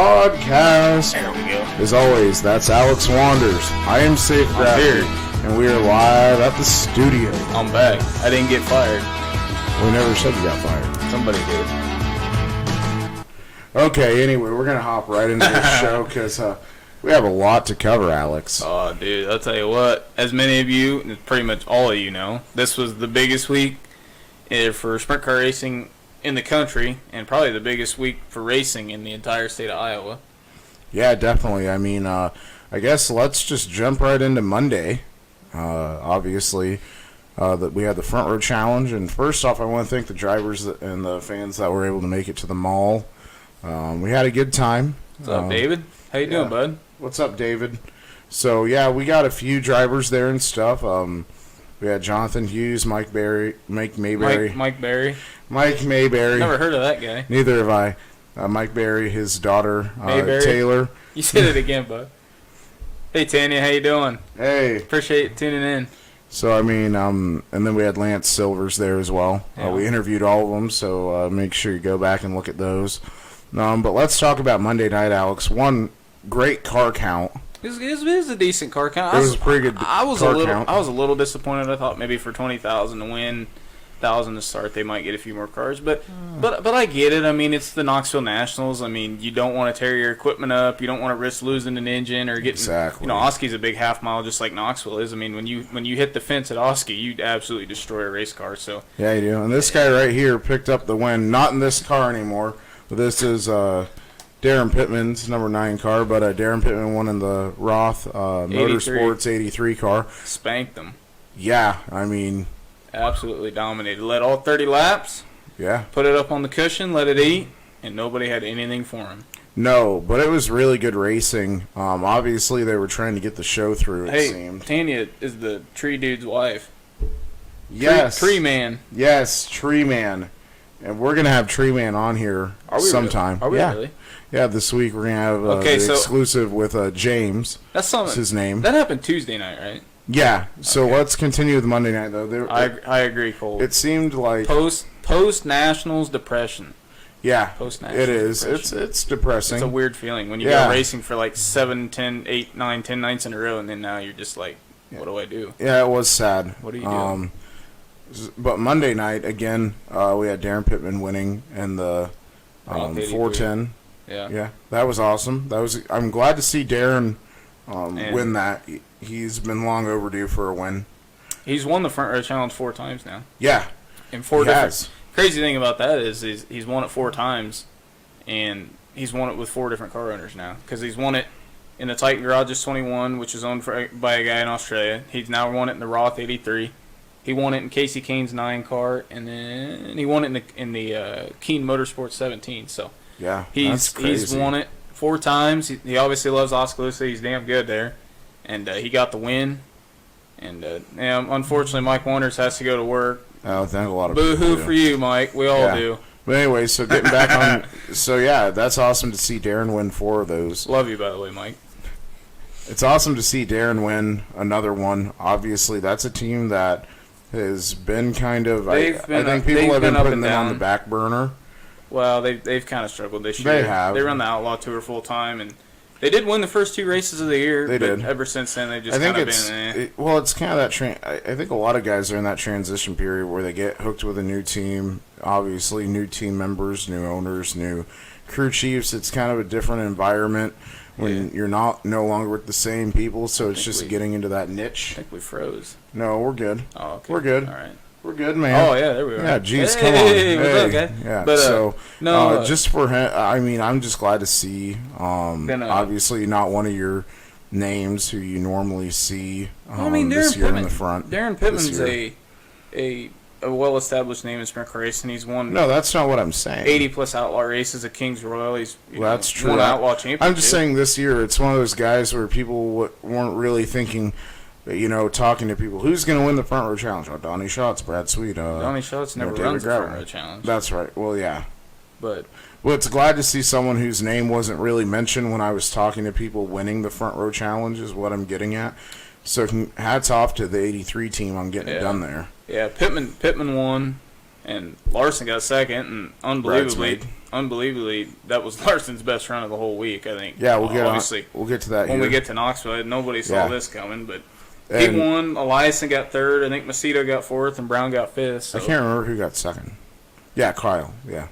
podcast. There we go. As always, that's Alex Wanders. I am Safe Crafty, and we are live at the studio. I'm back. I didn't get fired. We never said you got fired. Somebody did. Okay, anyway, we're going to hop right into this show because we have a lot to cover, Alex. Oh, dude, I'll tell you what. As many of you, and pretty much all of you know, this was the biggest week for sprint car racing in the country, and probably the biggest week for racing in the entire state of Iowa. Yeah, definitely. I mean, I guess let's just jump right into Monday. Obviously, that we had the Front Row Challenge, and first off, I want to thank the drivers and the fans that were able to make it to the mall. We had a good time. What's up, David? How you doing, bud? What's up, David? So, yeah, we got a few drivers there and stuff. We had Jonathan Hughes, Mike Mayberry. Mike Berry. Mike Mayberry. Never heard of that guy. Neither have I. Mike Berry, his daughter, Mayberry? Taylor. You said it again, bud. Hey, Tanya, how you doing? Hey. Appreciate you tuning in. So, I mean, and then we had Lance Silvers there as well. Yeah. We interviewed all of them, so make sure you go back and look at those. But let's talk about Monday night, Alex. One great car count. It was a decent car count. It was a pretty good I was car a little, count. I was a little disappointed. I thought maybe for 20,000 to win, 1,000 to start, they might get a few more cars. But I get it. I mean, it's the Knoxville Nationals. I mean, you don't want to tear your equipment up. You don't want to risk losing an engine or getting. Exactly. You know, Oski's a big half mile, just like Knoxville is. I mean, when you hit the fence at Oski, you absolutely destroy a race car. So Yeah, you do. And this guy right here picked up the win. Not in this car anymore, but this is Darren Pittman's number 9 car. But Darren Pittman won in the Roth Motorsports 83 car. spanked them. Yeah, I mean, Absolutely dominated. Led all 30 laps. yeah. Put it up on the cushion. Let it eat. And nobody had anything for him. No, but it was really good racing. Obviously, they were trying to get the show through, it seemed. Tanya is the tree dude's wife. Yes. Tree man. Yes, Tree Man. And we're going to have Tree Man on here Are we sometime. Really? Are we yeah. really? Yeah, this week we're going to have Okay, the so- exclusive with James. That's That's something. his name. That happened Tuesday night, right? Yeah, so Okay. let's continue with Monday night, though. I agree, Cole. It seemed like... Post Nationals depression. Yeah, Post-Nationals it is. depression. It's depressing. It's a weird feeling when you Yeah. go racing for like 7, 10, 8, 9, 10 nights in a row, and then now you're just like, what do I do? Yeah, it was sad. What do you do? But Monday night, again, we had Darren Pittman winning in the Roth 83. 410. Yeah. Yeah, that was awesome. I'm glad to see Darren And- win that. He's been long overdue for a win. He's won the Front Row Challenge 4 times now. Yeah, In 4 he different. has. Crazy thing about that is he's won it 4 times, and he's won it with 4 different car owners now. Because he's won it in the Titan Garages 21, which is owned by a guy in Australia. He's now won it in the Roth 83. He won it in Casey Kane's 9 car, and then he won it in the Keen Motorsports 17. So Yeah, that's he's crazy. won it 4 times. He obviously loves Oskaloosa. He's damn good there, and he got the win. And unfortunately, Mike Wonders has to go to work. I think a lot of people Boo-hoo do. for you, Mike. We all Yeah. do. But anyway, so getting back on, so yeah, that's awesome to see Darren win 4 of those. Love you, by the way, Mike. It's awesome to see Darren win another one. Obviously, that's a team that has been kind of. I think people have been up putting and them on down. the back burner. Well, they've kind of struggled this year. They have. They run the Outlaw Tour full time, and they did win the first 2 races of the year. They but did. Ever since then, they've just I think kind of it's been. it's kind of that. I think a lot of guys are in that transition period where they get hooked with a new team. Obviously, new team members, new owners, new crew chiefs. It's kind of a different environment when you're no longer with the same people. So it's just getting into that I niche. think we froze. No, we're good. Oh, okay. We're good. All right. We're good, man. Oh yeah, there we are. Yeah, geez, hey, come on. Hey, what's up, guy? Yeah, But, so no, just for him, I mean, I'm just glad to see. Obviously, not one of your names who you normally see. I mean, this Darren year Pittman. in the front. Darren this Pittman's year. a well-established name in sprint car racing. He's won No, that's not what I'm saying. 80+ outlaw races at Kings Royal. He's That's true. won an outlaw championship. I'm just saying this year, it's one of those guys where people weren't really thinking. Talking to people, who's going to win the Front Row Challenge? Oh, Donnie Schatz, Brad Sweet. Donnie Schatz never David runs the Gravel. Front Row Challenge. That's right. Well, yeah. But Well, it's glad to see someone whose name wasn't really mentioned when I was talking to people winning the Front Row Challenge is what I'm getting at. So hats off to the 83 team on getting it done there. yeah, Pittman won, and Larson got second, and unbelievably unbelievably, that was Larson's best run of the whole week. I think. Yeah, we'll get obviously we'll get to that when here. we get to Knoxville. Nobody saw Yeah. this coming, but And he won. Eliason got third. I think Macedo got fourth, and Brown got fifth. So. I can't remember who got second. Yeah, Kyle. Yeah.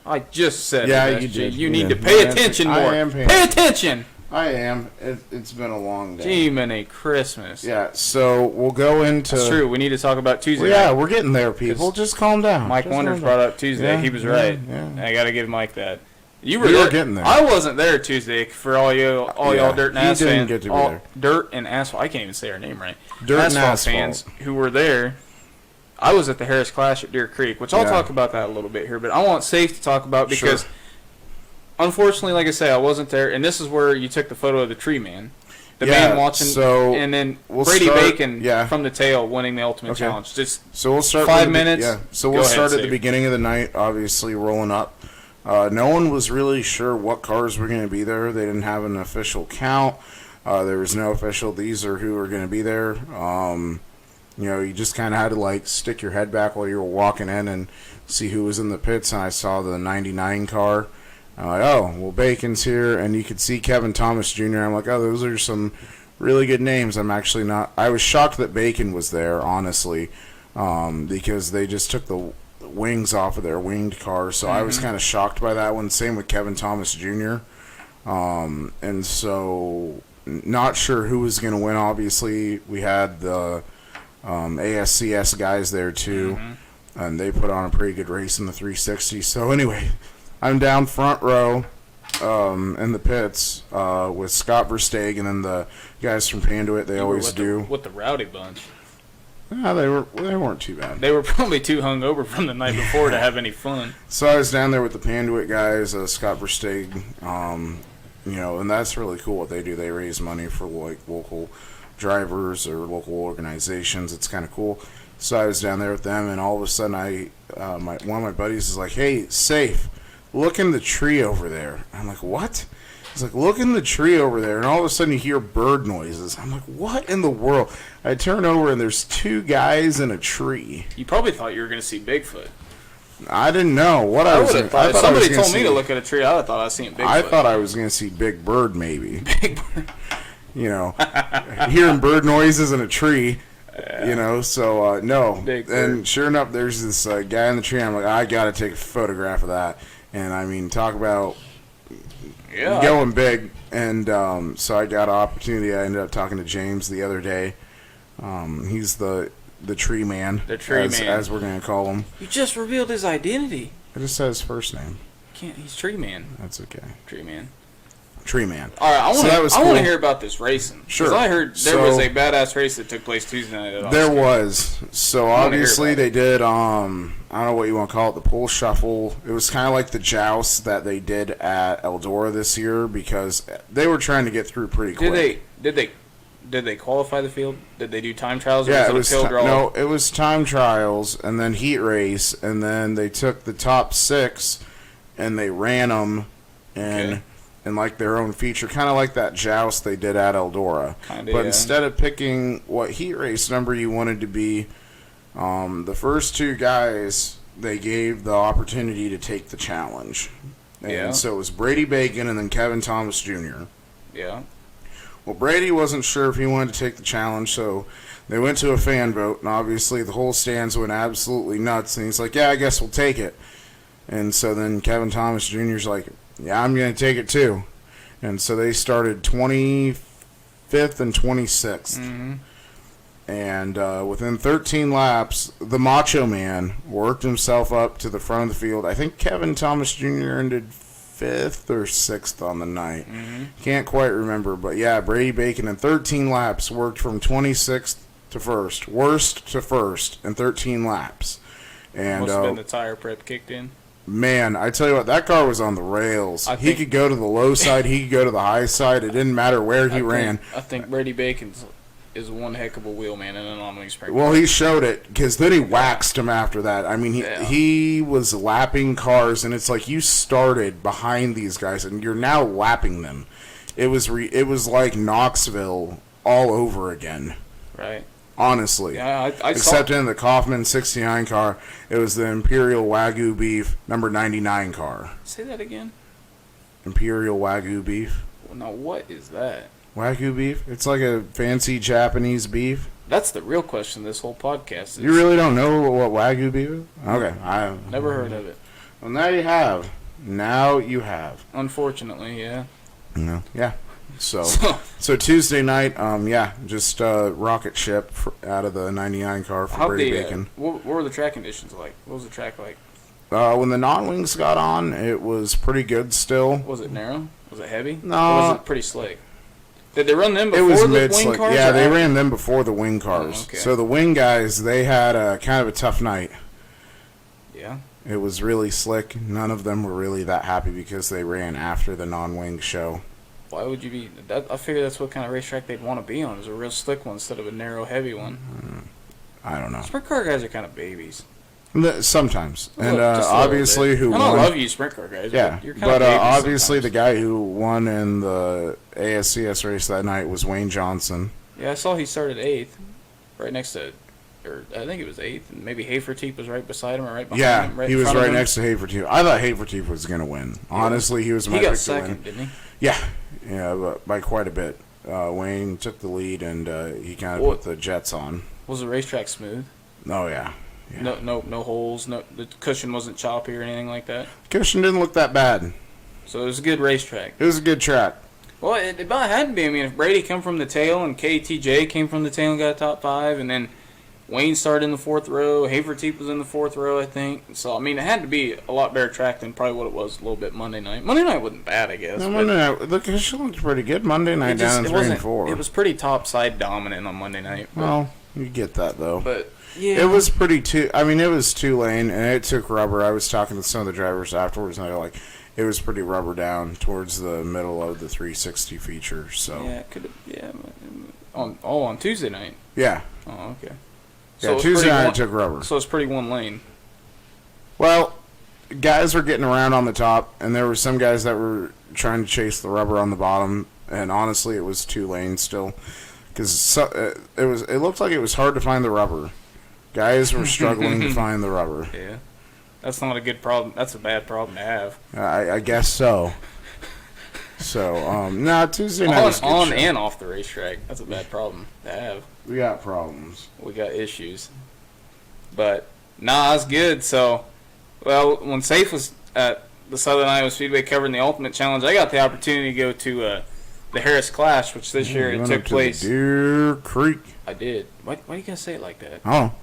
I just said Yeah, it, you SG. did. You You need did. to pay I am- attention I more. am paying- Pay attention. I am. It's been a long day. Gee, many Christmas. Yeah, so we'll go into... That's true. We need to talk about Tuesday. Well, yeah, night. we're getting there, people. Just calm down. Mike Just Wonders calm brought down. up Tuesday. Yeah, He was yeah, right. yeah. I got to give Mike that. You We there. were getting there. I wasn't there Tuesday for all Yeah, y'all dirt and he asphalt didn't fans. get to be all there. Dirt and asphalt. I can't even say her name right. Dirt and asphalt asphalt. fans who were there. I was at the Harris Clash at Deer Creek, which I'll Yeah. talk about that a little bit here. But I want Safe to talk about because, unfortunately, like I say, I wasn't there, and this is where you took the photo of the tree man. The Yeah, man watching, so and then we'll Brady start- Bacon yeah. from the tail winning the Ultimate Okay. Challenge. Just So we'll start 5 with minutes. Yeah. So Go we'll ahead, start at the Steve. beginning of the night, obviously rolling up. No one was really sure what cars were going to be there. They didn't have an official count. There was no official. These are who are going to be there. You just kind of had to like stick your head back while you were walking in and see who was in the pits. And I saw the '99 car. I'm like, oh, well, Bacon's here, and you could see Kevin Thomas Jr. I'm like, oh, those are some really good names. I'm actually not. I was shocked that Bacon was there, honestly, because they just took the wings off of their winged car. So I was kind of shocked by that one. Same with Kevin Thomas Jr. And so not sure who was going to win. Obviously, we had the ASCS guys there too, and they put on a pretty good race in the 360. So anyway, I'm down front row in the pits with Scott Verstegen and then the guys from Panduit. They you were always with do. with the rowdy bunch. Yeah, they weren't too bad. They were probably too hungover from the night before to have any fun. So I was down there with the Panduit guys, Scott Verstegen, and that's really cool what they do. They raise money for like local drivers or local organizations. It's kind of cool. So I was down there with them, and all of a sudden, one of my buddies is like, "Hey, Safe, look in the tree over there." I'm like, "What?" He's like, "Look in the tree over there," and all of a sudden you hear bird noises. I'm like, "What in the world?" I turn over and there's two guys in a tree. You probably thought you were going to see Bigfoot. I didn't know what I I was. would have thought. If I somebody was gonna told me see- to look at a tree, I would have thought I seen Bigfoot. I thought I was going to see Big Bird, maybe. Big Bird. Hearing bird noises in a tree. So no. Big And bird. sure enough, there's this guy in the tree. I'm like, I got to take a photograph of that. And I mean, talk about Yeah. going big. And so I got an opportunity. I ended up talking to James the other day. He's the tree man. The tree man. as we're going to call him. You just revealed his identity. I just said his first name. He's Tree Man. That's okay. Tree Man. Tree man. All right, I So want that was to cool. hear about this racing. 'Cause Sure. I heard there So- was a badass race that took place Tuesday night at There Oscar. was. So wanna hear obviously about they did I don't know what you want to call it, the pole shuffle. It was kind of like the joust that they did at Eldora this year because they were trying to get through pretty quick. Did they qualify the field? Did they do time trials? Or Yeah, was it it a was pill draw? no, it was time trials and then heat race and then they took the top 6 and they ran them in like their own feature, kind of like that joust they did at Eldora. Kinda, But yeah. instead of picking what heat race number you wanted to be, the first 2 guys they gave the opportunity to take the challenge. And Yeah. so it was Brady Bacon and then Kevin Thomas Jr. Yeah. Well, Brady wasn't sure if he wanted to take the challenge, so they went to a fan vote, and obviously the whole stands went absolutely nuts, and he's like, yeah, I guess we'll take it. And so then Kevin Thomas Jr.'s like, yeah, I'm going to take it too. And so they started 25th and 26th. Mm-hmm. And within 13 laps, the Macho Man worked himself up to the front of the field. I think Kevin Thomas Jr. ended 5th or 6th on the night. Can't quite remember. But yeah, Brady Bacon in 13 laps worked from 26th to 1st. Worst to 1st in 13 laps. And Must have been the tire prep kicked in. man, I tell you what, that car was on the rails. I He think- could go to the low side. He could go to the high side. It didn't matter where he ran. I think Brady Bacon's is one heck of a wheelman in an Omni Spring. Well, he showed it because then he waxed him after that. I mean, he was lapping cars, and it's like you started behind these guys, and you're now lapping them. It was like Knoxville all over again. Right. Honestly. Yeah, I Except saw. in the Kaufman 69 car, it was the Imperial Wagyu beef number 99 car. Say that again. Imperial Wagyu beef. Well, now what is that? Wagyu beef? It's like a fancy Japanese beef. That's the real question. This whole podcast is. You really don't know what Wagyu beef is? Okay, I Never heard of it. Well, now you have. Now you have. Unfortunately, yeah. No. Yeah. So, So, so Tuesday night, just rocket ship out of the 99 car for how Brady the Bacon. what were the track conditions like? What was the track like? When the non-wings got on, it was pretty good still. Was it narrow? Was it heavy? No. Or was it pretty slick? Did they run them It before was the mid wing slick. cars? Yeah, or they after? ran them before the wing cars. Oh, okay. So the wing guys, they had a kind of a tough night. Yeah. It was really slick. None of them were really that happy because they ran after the non-wing show. Why would you be? I figure that's what kind of racetrack they'd want to be on, is a real slick one instead of a narrow, heavy one. I don't know. Sprint car guys are kind of babies. Sometimes. A And little- just a little obviously bit. who I won. love you, sprint car guys. Yeah, You're kind but of babies obviously the sometimes. guy who won in the ASCS race that night was Wayne Johnson. Yeah, I saw he started 8th, right next to, or I think it was 8th, and maybe Haferteep was right beside him or right behind Yeah, him. Right he in was front of right him. next to Haverteef. I thought Haverteef was going to win. Honestly, he was my He got pick to win. second, didn't he? Yeah, but by quite a bit. Wayne took the lead, and he kind of What? put the Jets on. Was the racetrack smooth? Oh, yeah. No holes. No, the cushion wasn't choppy or anything like that. Cushion didn't look that bad. So it was a good racetrack. It was a good track. Well, it about had to be. I mean, if Brady come from the tail and KTJ came from the tail and got a top 5, and then Wayne started in the 4th row, Haverteep was in the 4th row, I think. So I mean, it had to be a lot better track than probably what it was a little bit Monday night. Monday night wasn't bad, I guess. No, but Monday night, the cushion looked pretty good. Monday night it just- down it in 3 and wasn't- 4. It was pretty top side dominant on Monday night. Well, you get that, though. But yeah, It was pretty it was 2-lane, and it took rubber. I was talking to some of the drivers afterwards, and they're like, it was pretty rubber down towards the middle of the 360 feature. So Yeah, on Tuesday night. yeah, Oh, okay. yeah. it was Tuesday pretty night one- it took rubber. So it's pretty one lane. Well, guys were getting around on the top, and there were some guys that were trying to chase the rubber on the bottom. And honestly, it was 2 lanes still, because it looked like it was hard to find the rubber. Guys were struggling to find the rubber. Yeah, that's not a good problem. That's a bad problem to have. I guess so. So, no, Tuesday night was a good On show. and off the racetrack. That's a bad problem to have. We got problems. We got issues. But nah, it's good. So, well, when Safe was at the Southern Iowa Speedway covering the Ultimate Challenge, I got the opportunity to go to the Harris Clash, which this year You it went took up to the place. Deer Creek. I did. Why do you gotta say it like that? Oh,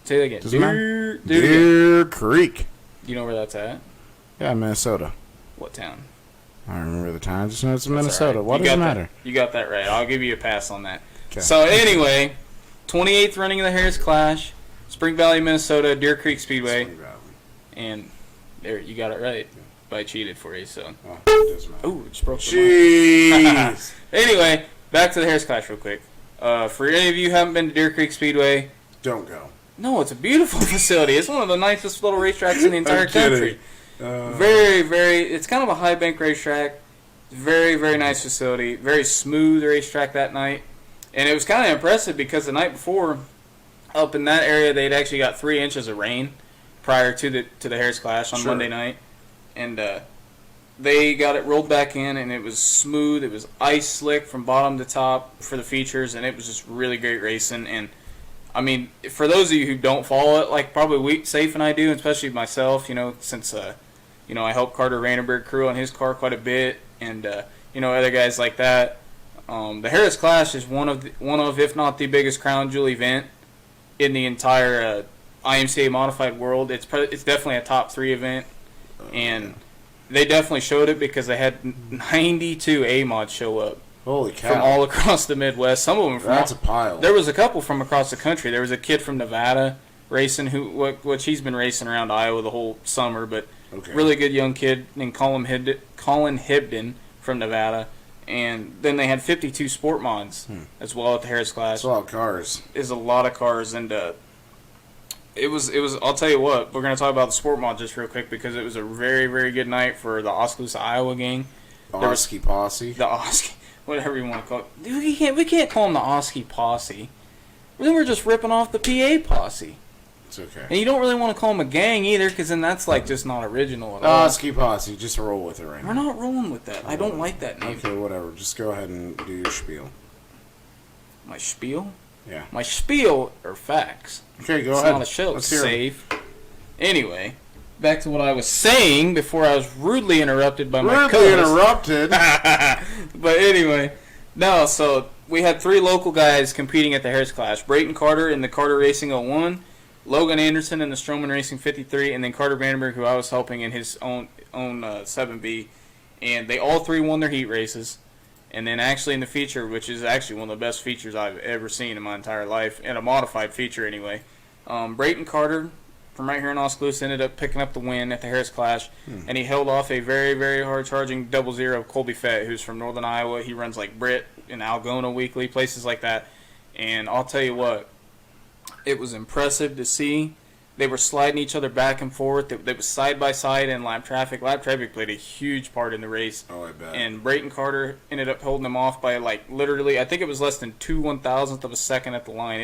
Say it again. Doesn't matter. Do it again. Deer Creek. You know where that's at? Yeah, Minnesota. What town? I remember the time. I just know it's in That's Minnesota. all right. What You does it got matter? that- You got that right. I'll give you a pass on that. 'Kay. So anyway, 28th running of the Harris Clash, Spring Valley, Minnesota, Deer Creek Speedway, and there you got it right. But I cheated for you, so. Oh, it doesn't matter. Ooh, just broke the mic. Jeez. Anyway, back to the Harris Clash real quick. For any of you who haven't been to Deer Creek Speedway, Don't go. no, it's a beautiful facility. It's one of the nicest little racetracks in the entire I'm kidding. country. Very, very. It's kind of a high bank racetrack. Very, very nice facility. Very smooth racetrack that night, and it was kind of impressive because the night before, up in that area, they'd actually got 3 inches of rain prior to the Harris Clash on Sure. Monday night, and they got it rolled back in, and it was smooth. It was ice slick from bottom to top for the features, and it was just really great racing. And I mean, for those of you who don't follow it, like probably Safe and I do, especially myself, since I helped Carter Vandenberg crew on his car quite a bit, and other guys like that. The Harris Clash is one of if not the biggest crown jewel event in the entire IMCA modified world. It's definitely a top 3 event, and they definitely showed it because they had 92 A-mods show up Holy cow. from all across the Midwest. Some of them from That's a pile. there was a couple from across the country. There was a kid from Nevada racing which he's been racing around Iowa the whole summer, but Okay. really good young kid named Colin Hibden from Nevada. And then they had 52 sport mods as well at the Harris Clash. That's a lot of cars. Is a lot of cars, and it was. I'll tell you what, we're gonna talk about the sport mod just real quick because it was a very, very good night for the Oskaloosa, Iowa gang. There was- Oski Posse. The Oski, whatever you want to call it. Dude, we can't call them the Oski Posse. Then we're just ripping off the PA posse. It's okay. And you don't really want to call them a gang either, because then that's like just not original at all. Ski Posse, just roll with it right We're now. not rolling with that. I don't like that name. Okay, whatever. Just go ahead and do your spiel. My spiel? Yeah. My spiel are facts. Okay, go It's ahead. not a show. Let's It's hear 'em. safe. Anyway, back to what I was saying before I was rudely interrupted by my Rudely co-host. interrupted. But anyway, no, so we had 3 local guys competing at the Harris Clash. Brayton Carter in the Carter Racing 01, Logan Anderson in the Stroman Racing 53, and then Carter Vandenberg, who I was helping in his own 7B. And they all 3 won their heat races. And then actually in the feature, which is actually one of the best features I've ever seen in my entire life, and a modified feature anyway, Brayton Carter from right here in Oskaloosa ended up picking up the win at the Harris Clash, and he held off a very, very hard-charging 00 Colby Fett, who's from northern Iowa. He runs like Britt in Algona Weekly, places like that. And I'll tell you what, it was impressive to see. They were sliding each other back and forth. They was side by side in lap traffic. Lap traffic played a huge part in the race. Oh, I bet. And Brayton Carter ended up holding them off by like literally, I think it was less than 2/1000th of a second at the line.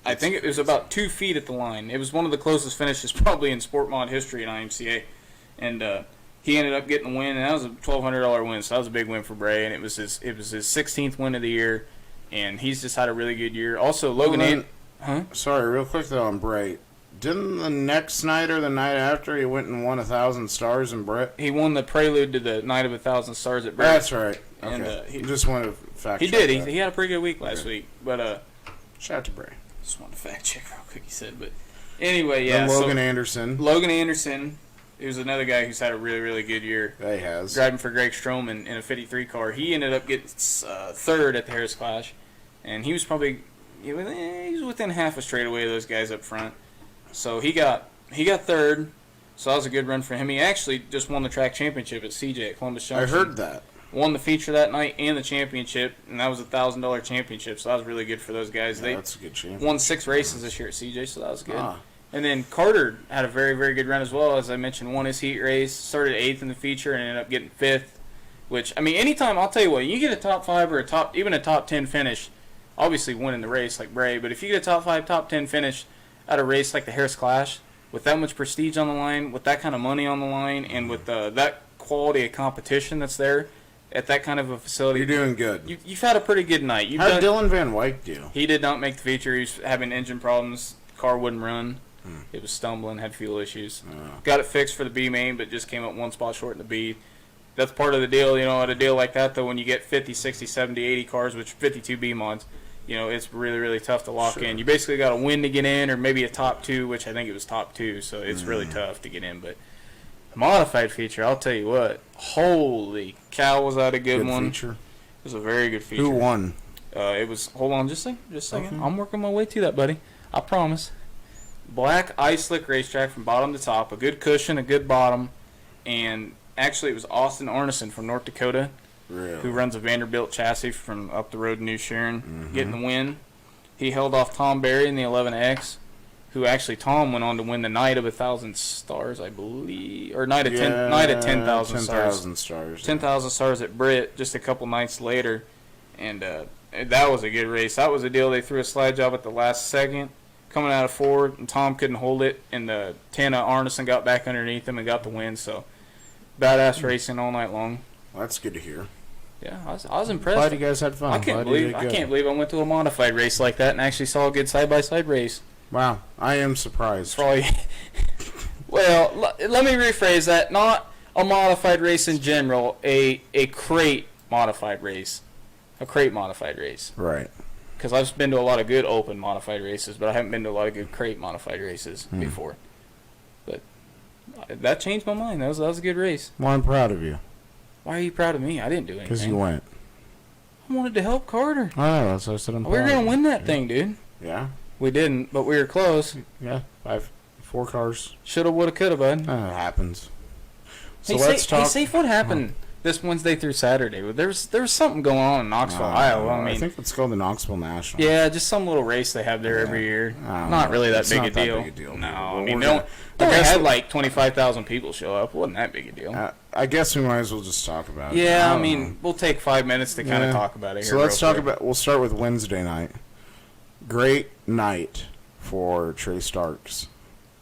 I think it was about 2 feet at the line. It was one of the closest finishes probably in Sport Mod history in IMCA. And he ended up getting the win, and that was a $1,200 win. So that was a big win for Bray, and it was his 16th win of the year, and he's just had a really good year. Also, Logan. Sorry, real quick though on Bray. Didn't the next night or the night after he went and won 1,000 stars in Brett? He won the prelude to the Night of 1,000 Stars at Bray. That's right. Okay. And, he just wanted to fact He check did. that. He had a pretty good week last week, but Shout out to Bray. just wanted to fact check real quick. He said, but anyway, yeah. Then Logan Anderson. Logan Anderson, who's another guy who's had a really, really good year. He has. Driving for Greg Stroman in a 53 car. He ended up getting 3rd at the Harris Clash, and he was probably he was within half a straightaway of those guys up front. So he got 3rd. So that was a good run for him. He actually just won the track championship at CJ at Columbus Junction. I heard that. Won the feature that night and the championship, and that was a $1,000 championship. So that was really good for those guys. Yeah, They that's a good champ. won 6 races this year at CJ, so that was good. Ah. And then Carter had a very, very good run as well. As I mentioned, won his heat race, started 8th in the feature, and ended up getting 5th. Which, I mean, anytime, I'll tell you what, you get a top 5 or even a top 10 finish, obviously winning the race like Bray, but if you get a top 5, top 10 finish at a race like the Harris Clash, with that much prestige on the line, with that kind of money on the line, and with that quality of competition that's there at that kind of a facility, You're doing good. you've had a pretty good night. How did Dylan Van Wyk do? He did not make the feature. He was having engine problems. Car wouldn't run. It was stumbling, had fuel issues. Got it fixed for the B main, but just came up 1 spot short in the B. That's part of the deal, at a deal like that, though, when you get 50, 60, 70, 80 cars, which 52 B mods, it's really, really tough to lock in. You basically got to win to get in, or maybe a top 2, which I think it was top 2, so it's really tough to get in. But the modified feature, I'll tell you what, holy cow, was that a good one. Feature. It was a very good feature. Who won? It was, hold on just a second. Okay. I'm working my way to that, buddy. I promise. Black Ice Slick Racetrack from bottom to top. A good cushion, a good bottom. And actually it was Austin Arneson from North Dakota, Really? who runs a Vanderbilt chassis from up the road in New Sharon, getting the win. He held off Tom Berry in the 11X, who actually Tom went on to win the Night of 1,000 Stars, I believe, or Night of 10,000 Stars. 10,000 stars. 10,000 stars at Britt just a couple nights later, and that was a good race. That was a deal. They threw a slide job at the last second, coming out of forward, and Tom couldn't hold it, and the Tana Arneson got back underneath him and got the win. So, badass racing all night long. Well, that's good to hear. Yeah, I was impressed. Glad you guys had fun. I can't believe I went to a modified race like that and actually saw a good side by side race. Wow, I am surprised. Probably. Well, let me rephrase that. Not a modified race in general. A crate modified race. A crate modified race. Right. Because I've been to a lot of good open modified races, but I haven't been to a lot of good crate modified races before. But that changed my mind. That was a good race. Well, I'm proud of you. Why are you proud of me? I didn't do anything. Because you went. I wanted to help Carter. Oh, that's what I said. I'm We were proud going of to you. win that thing, dude. Yeah. We didn't, but we were close. Yeah. 4 cars. Shoulda, woulda, coulda, bud. It happens. So Hey, let's talk. Safe, what happened? this Wednesday through Saturday. There's something going on in Knoxville, Iowa. I mean, think it's called the Knoxville National. yeah, just some little race they have there every year. I don't Not know. really that It's big not a that deal. big a deal. No, Well, I mean, we're they gonna- only guess had we- like 25,000 people show up. It wasn't that big a deal. I guess we might as well just talk about it. Yeah, I don't mean, know. we'll take 5 minutes to kind of Yeah. talk about it here. So let's real talk quick. about. We'll start with Wednesday night. Great night for Trey Starks.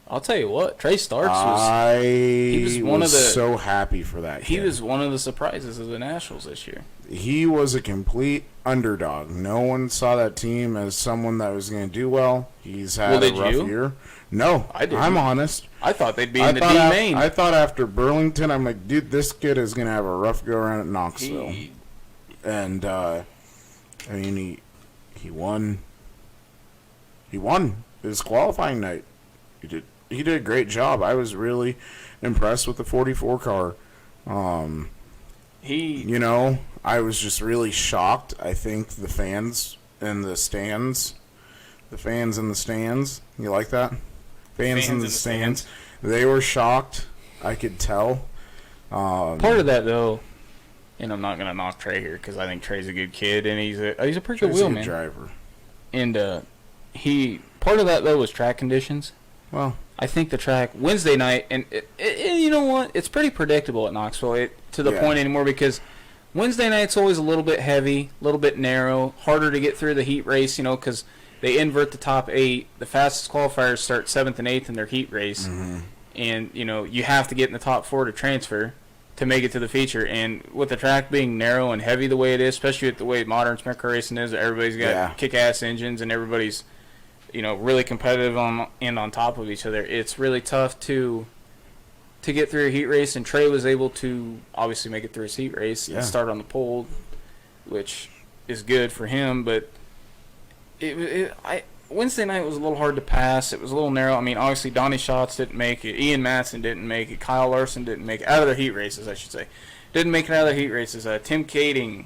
I'll tell you what, Trey Starks was He was one of the- so happy for that. he kid. was one of the surprises of the Nationals this year. He was a complete underdog. No one saw that team as someone that was going to do well. He's had Well, a did rough you? year. No, I didn't. I'm honest. I thought they'd be I in the thought, D af- main. I thought after Burlington, I'm like, dude, this kid is going to have a rough go around at Knoxville. And I mean, he won. He won his qualifying night. He did a great job. I was really impressed with the 44 car. He You know, I was just really shocked. I think the fans in the stands, you like that? Fans in the stands, they were shocked. I could tell. part of that though, and I'm not gonna knock Trey here because I think Trey's a good kid and he's a pretty good Trey's a good wheelman. driver. And he part of that though was track conditions. Well, I think the track Wednesday night, and you know what? It's pretty predictable at Knoxville to the Yeah. point anymore because Wednesday night's always a little bit heavy, a little bit narrow, harder to get through the heat race. You know, because they invert the top 8. The fastest qualifiers start 7th and 8th in their heat race, and you know you have to get in the top 4 to transfer to make it to the feature. And with the track being narrow and heavy the way it is, especially with the way modern sprint car racing is, everybody's got Yeah. kick-ass engines and everybody's really competitive on top of each other. It's really tough to get through a heat race, and Trey was able to obviously make it through his heat race Yeah. and start on the pole, which is good for him. But Wednesday night was a little hard to pass. It was a little narrow. I mean, obviously Donnie Schatz didn't make it. Ian Matson didn't make it. Kyle Larson didn't make it out of their heat races, I should say. Didn't make it out of their heat races. Tim Kading,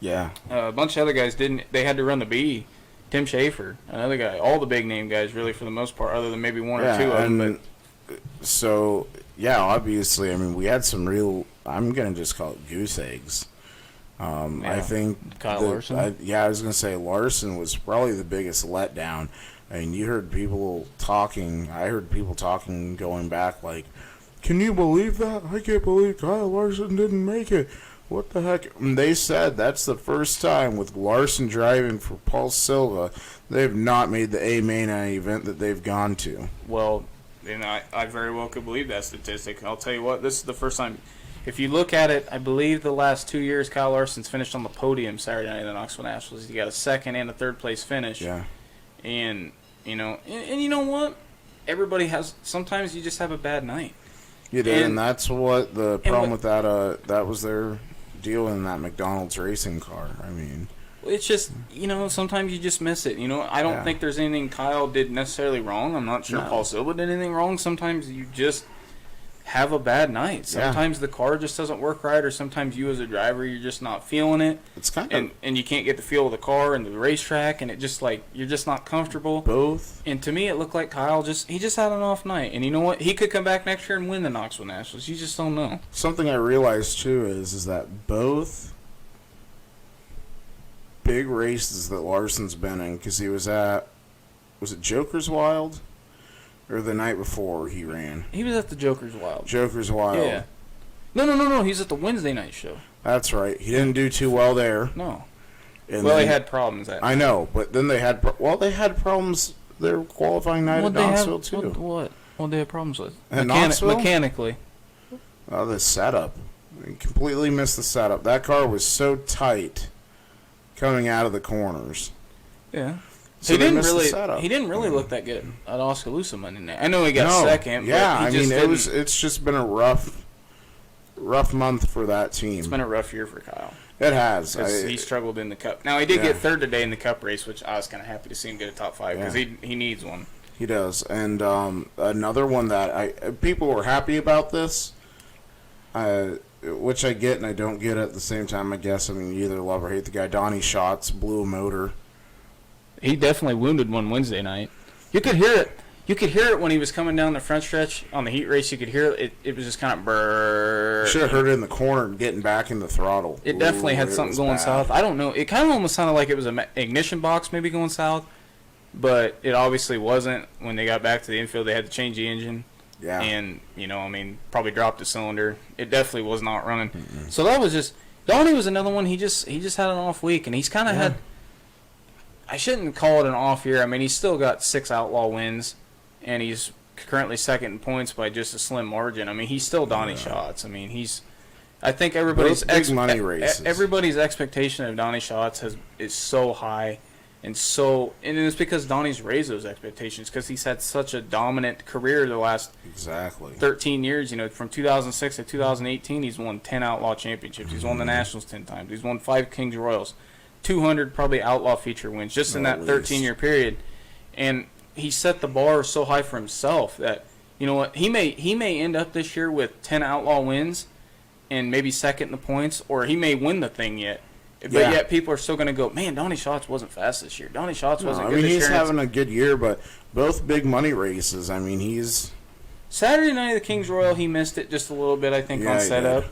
yeah. a bunch of other guys didn't. They had to run the B. Tim Schaefer, another guy. All the big name guys, really, for the most part, other than maybe one or two of them. But so, yeah, obviously, I mean, we had some real, I'm going to just call it goose eggs. I Yeah. think Kyle Larson? I was going to say Larson was probably the biggest letdown. I mean, you heard people talking. I heard people talking going back like, can you believe that? I can't believe Kyle Larson didn't make it. What the heck? And they said that's the first time with Larson driving for Paul Silva, they've not made the A main at an event that they've gone to. Well, and I very well could believe that statistic. I'll tell you what, this is the first time. If you look at it, I believe the last 2 years, Kyle Larson's finished on the podium Saturday night in the Knoxville Nationals. He got a second and a third place finish. Yeah. And you know what? Everybody has. Sometimes you just have a bad night. You did, and And- that's what the problem what- with that. That was their deal in that McDonald's racing car. I mean, It's just, sometimes you just miss it. I don't Yeah. think there's anything Kyle did necessarily wrong. I'm not sure No. Paul Silva did anything wrong. Sometimes you just have a bad night. Yeah. Sometimes the car just doesn't work right, or sometimes you as a driver, you're just not feeling it. it's kind of And you can't get the feel of the car and the racetrack, and it just you're just not comfortable. both. And to me, it looked like Kyle he just had an off night. And you know what? He could come back next year and win the Knoxville Nationals. You just don't know. Something I realized too is that both big races that Larson's been in, because he was it Joker's Wild, or the night before he ran? He was at the Joker's Wild. Joker's Wild. Yeah. No. He's at the Wednesday night show. That's right. He didn't do too well there. No. And Well, then- they had problems at. I know, but then they had they had problems their qualifying night at Knoxville too. What? What they have problems with? At Knoxville? Mechanically. Oh, the setup. We completely missed the setup. That car was so tight coming out of the corners. Yeah. So he they didn't missed the really. setup. He didn't really look that good at Oskaloosa Monday night. I know he got No, second. yeah, but he just didn't. it's just been a rough month for that team. It's been a rough year for Kyle. It has. Because he struggled in the Cup. Now, he did Yeah. get third today in the Cup race, which I was kind of happy to see him get a top 5 because Yeah. he needs one. He does. And another one that people were happy about this, which I get and I don't get at the same time, I guess. I mean, you either love or hate the guy. Donnie Schatz blew a motor. He definitely wounded one Wednesday night. You could hear it. You could hear it when he was coming down the front stretch on the heat race. You could hear it. It was just kind of brrrr. Should have heard it in the corner and getting back in the throttle. It definitely had it something was going bad. south. I don't know. It kind of almost sounded like it was an ignition box maybe going south, but it obviously wasn't. When they got back to the infield, they had to change the engine. Yeah. And, probably dropped a cylinder. It definitely was not running. So that was just... Donnie was another one. He just had an off week, and he's kind of had... I shouldn't call it an off year. I mean, he's still got 6 outlaw wins, and he's currently second in points by just a slim margin. I mean, he's still Donnie Schatz. I mean, he's... I think everybody's... Both big money races. Everybody's expectation of Donnie Schatz is so high. And it's because Donnie's raised those expectations because he's had such a dominant career the last 13 years. From 2006 to 2018, he's won 10 Outlaw championships. He's won the Nationals 10 times. He's won 5 Kings Royals, 200 probably Outlaw feature wins just in that 13-year period. And he set the bar so high for himself that, you know what, he may end up this year with 10 Outlaw wins and maybe second in the points, or he may win the thing yet. But yet people are still going to go, man, Donnie Schatz wasn't fast this year. Donnie Schatz wasn't good this year. He's having a good year, but both big money races. I mean, he's... Saturday night of the Kings Royal, he missed it just a little bit, I think, on setup.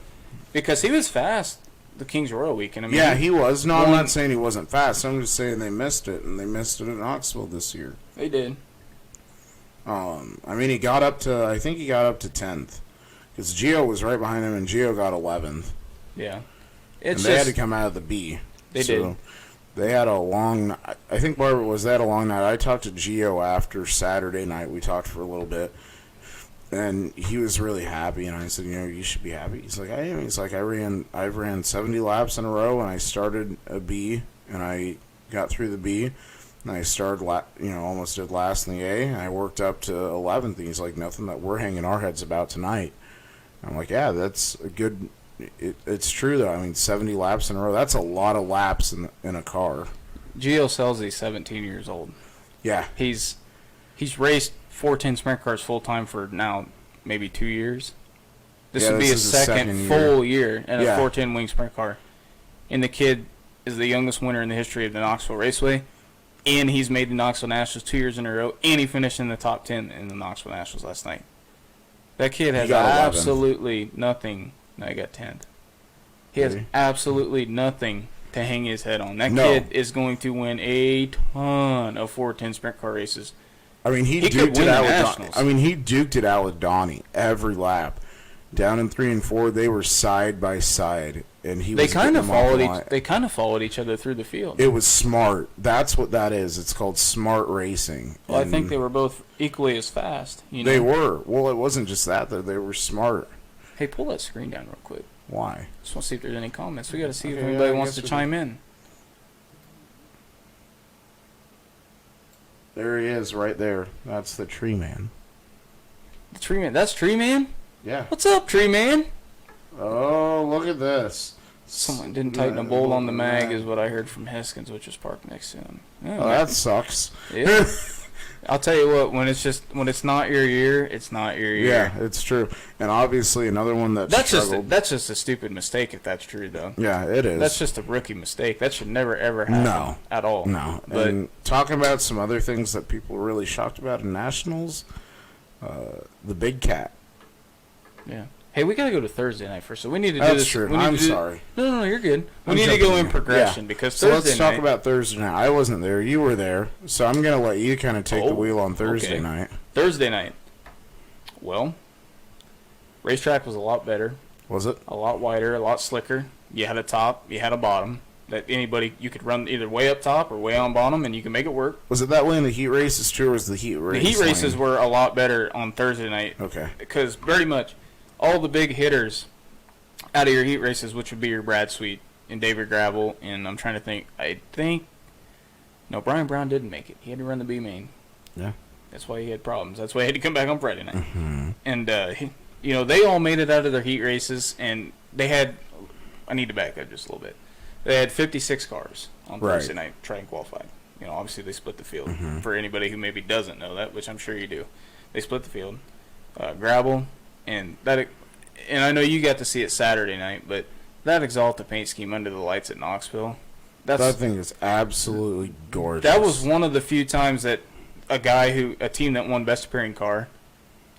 Because he was fast the Kings Royal weekend. I mean, he was. No, I'm not saying he wasn't fast. I'm just saying they missed it, and they missed it at Knoxville this year. They did. I mean, he got up to 10th. Because Gio was right behind him, and Gio got 11th. Yeah. They had to come out of the B. They did. They had a long... I think, Barbara, was that a long night? I talked to Gio after Saturday night. We talked for a little bit. And he was really happy. And I said, you should be happy. He's like, I am. He's like, I've ran 70 laps in a row, and I started a B, and I got through the B. And I started, almost did last in the A, and I worked up to 11th. And he's like, nothing that we're hanging our heads about tonight. I'm like, yeah, that's a good... It's true, though. I mean, 70 laps in a row, that's a lot of laps in a car. Gio Selzy's 17 years old. Yeah. He's raced 410 sprint cars full-time for now maybe 2 years. This would be his second full year in a 410 wing sprint car. And the kid is the youngest winner in the history of the Knoxville Raceway. And he's made the Knoxville Nationals 2 years in a row. And he finished in the top 10 in the Knoxville Nationals last night. That kid has absolutely nothing... No, he got 10th. He has absolutely nothing to hang his head on. That kid is going to win a ton of 410 sprint car races. I mean, he duked it out with Donnie. I mean, he duked it out with Donnie every lap. Down in 3 and 4, they were side by side, and he was. They kind of followed each other through the field. It was smart. That's what that is. It's called smart racing. Well, I think they were both equally as fast. They were. Well, it wasn't just that. They were smart. Hey, pull that screen down real quick. Why? Just want to see if there's any comments. We got to see if anybody wants to chime in. There he is, right there. That's the Tree Man. The Tree Man. That's Tree Man? Yeah. What's up, Tree Man? Oh, look at this. Someone didn't tighten a bolt on the mag, is what I heard from Heskins, which was parked next to him. Oh, that sucks. Yeah. I'll tell you what, when it's not your year, it's not your year. Yeah, it's true. And obviously another one that's just a stupid mistake if that's true, though. Yeah, it is. That's just a rookie mistake. That should never, ever happen at all. No. But and talking about some other things that people were really shocked about in Nationals, the Big Cat. Yeah. Hey, we got to go to Thursday night first, so we need to do this. That's true. I'm sorry. No, you're good. We need to go in progression because so Thursday let's talk about Thursday night. I wasn't there. You were there, so I'm going to let you kind of take the wheel on Thursday night. Thursday night. Well, racetrack was a lot better. Was it? A lot wider, a lot slicker. You had a top, you had a bottom. That you could run either way up top or way on bottom, and you can make it work. Was it that way in the heat races too, or was the heat race? The heat races were a lot better on Thursday night. Okay. Because very much all the big hitters out of your heat races, which would be your Brad Sweet and David Gravel, and I'm trying to think. No, Brian Brown didn't make it. He had to run the B main. Yeah. That's why he had problems. That's why he had to come back on Friday night. Mm-hmm. And they all made it out of their heat races, and they had. I need to back up just a little bit. They had 56 cars on Thursday night trying qualified. Obviously they split the field. Mm-hmm. For anybody who maybe doesn't know that, which I'm sure you do, they split the field. Gravel and I know you got to see it Saturday night, but that Exalta paint scheme under the lights at Knoxville, that thing is absolutely gorgeous. That was one of the few times that a team that won best appearing car.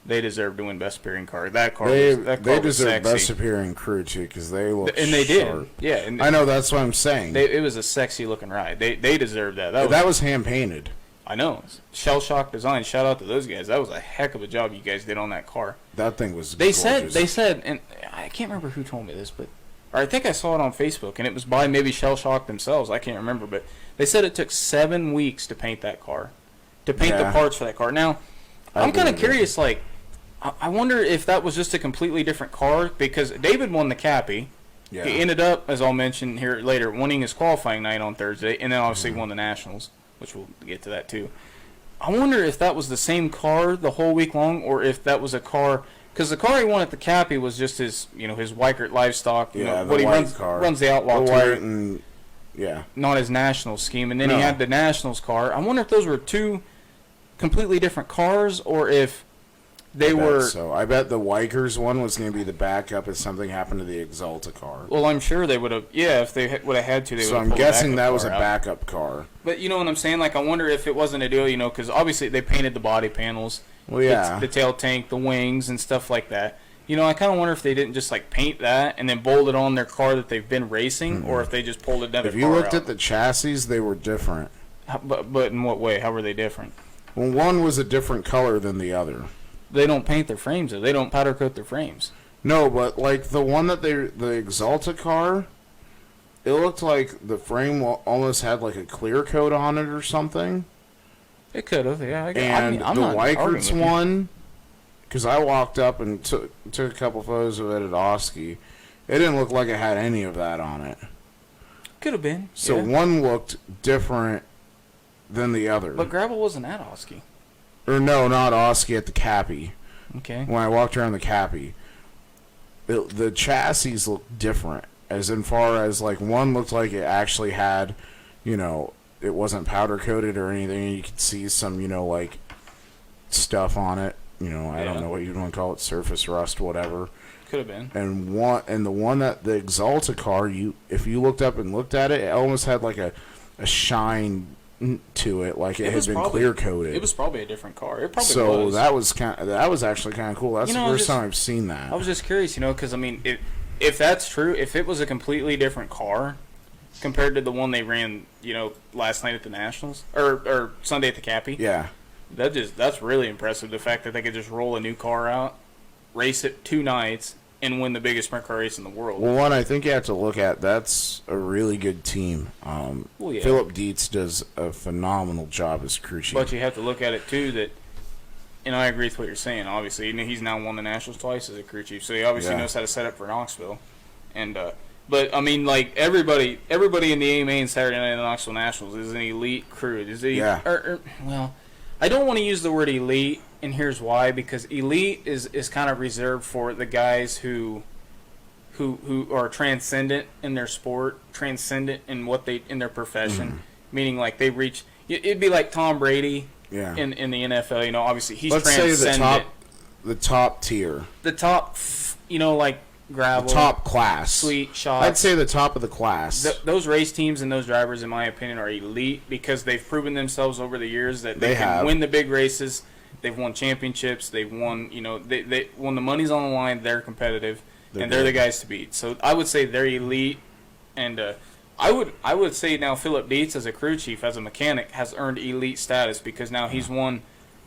They deserve to win best appearing car. That car They was deserve sexy. best appearing crew too because they look And they sharp. did. Yeah, and I know, that's what I'm saying. it was a sexy looking ride. They deserved that. That was hand painted. I know. Shell Shock Design. Shout out to those guys. That was a heck of a job you guys did on that car. That thing was. They gorgeous. said, and I can't remember who told me this, but or I think I saw it on Facebook, and it was by maybe Shell Shock themselves. I can't remember, but they said it took 7 weeks to paint that car, to paint the Yeah. parts for that car. Now, I I'm kind of believe it. curious. Like, I wonder if that was just a completely different car because David won the Cappy. Yeah. He ended up, as I'll mention here later, winning his qualifying night on Thursday, and then obviously won the Nationals, which we'll get to that too. I wonder if that was the same car the whole week long, or if that was a car, because the car he won at the Cappy was just his, his Weikert livestock, Yeah, the what he white car. runs the Outlaw The Tour, white and yeah. not his Nationals scheme, and then No. he had the Nationals car. I wonder if those were two completely different cars, or if they were. So I bet the Wikers one was going to be the backup if something happened to the Exalta car. Well, I'm sure they would have. Yeah, if they would have had to, they would. So I'm guessing that was a backup car. But you know what I'm saying? Like, I wonder if it wasn't a deal, because obviously they painted the body panels, Well, yeah. the tail tank, the wings, and stuff like that. I kind of wonder if they didn't just like paint that and then bolt it on their car that they've been racing, or if they just pulled another. If you car looked out. at the chassis, they were different. But in what way? How were they different? Well, one was a different color than the other. They don't paint their frames, though. They don't powder coat their frames. No, but like the one that the Exalta car, it looked like the frame almost had like a clear coat on it or something. It could have, yeah. And I'm the not arguing Weikert's with you. one, because I walked up and took a couple photos of it at Oski, it didn't look like it had any of that on it. Could have been. So yeah. one looked different than the other. But gravel wasn't at Oski. Or no, not Oski, at the Cappy. Okay. When I walked around the Cappy, the chassis looked different. As in far as like one looked like it actually had, it wasn't powder coated or anything. And you could see some, like stuff on it. I don't know what you'd want to call it, surface rust, whatever. Could have been. And the one that the Exalta car, if you looked up and looked at it, it almost had like a shine to it, like it had been clear coated. It was probably a different car. It probably So was. that was actually kind of cool. That's the first time I've seen that. I was just curious, because I mean, if that's true, if it was a completely different car compared to the one they ran, last night at the Nationals or Sunday at the Cappy, Yeah. that's really impressive. The fact that they could just roll a new car out, race it 2 nights, and win the biggest sprint car race in the world. Well, one I think you have to look at, that's a really good team. Well, yeah. Philip Dietz does a phenomenal job as crew chief. But you have to look at it too that, and I agree with what you're saying. Obviously, he's now won the Nationals twice as a crew chief, so he obviously knows how to set up for Knoxville. And but I mean, like everybody in the AMA and Saturday Night at the Knoxville Nationals is an elite crew. Well, I don't want to use the word elite, and here's why: because elite is kind of reserved for the guys who are transcendent in their sport, transcendent in in their profession, meaning like they reach. It'd be like Tom Brady. Yeah. In the NFL, obviously he's Let's say transcendent. the top tier. The top, like gravel, The top class. sweet shots. I'd say the top of the class. Those race teams and those drivers, in my opinion, are elite because they've proven themselves over the years that They they can have. win the big races. They've won championships. They've won, they when the money's on the line, they're competitive, and they're the guys to beat. So I would say they're elite, and I would say now Philip Dietz as a crew chief, as a mechanic, has earned elite status because now he's won,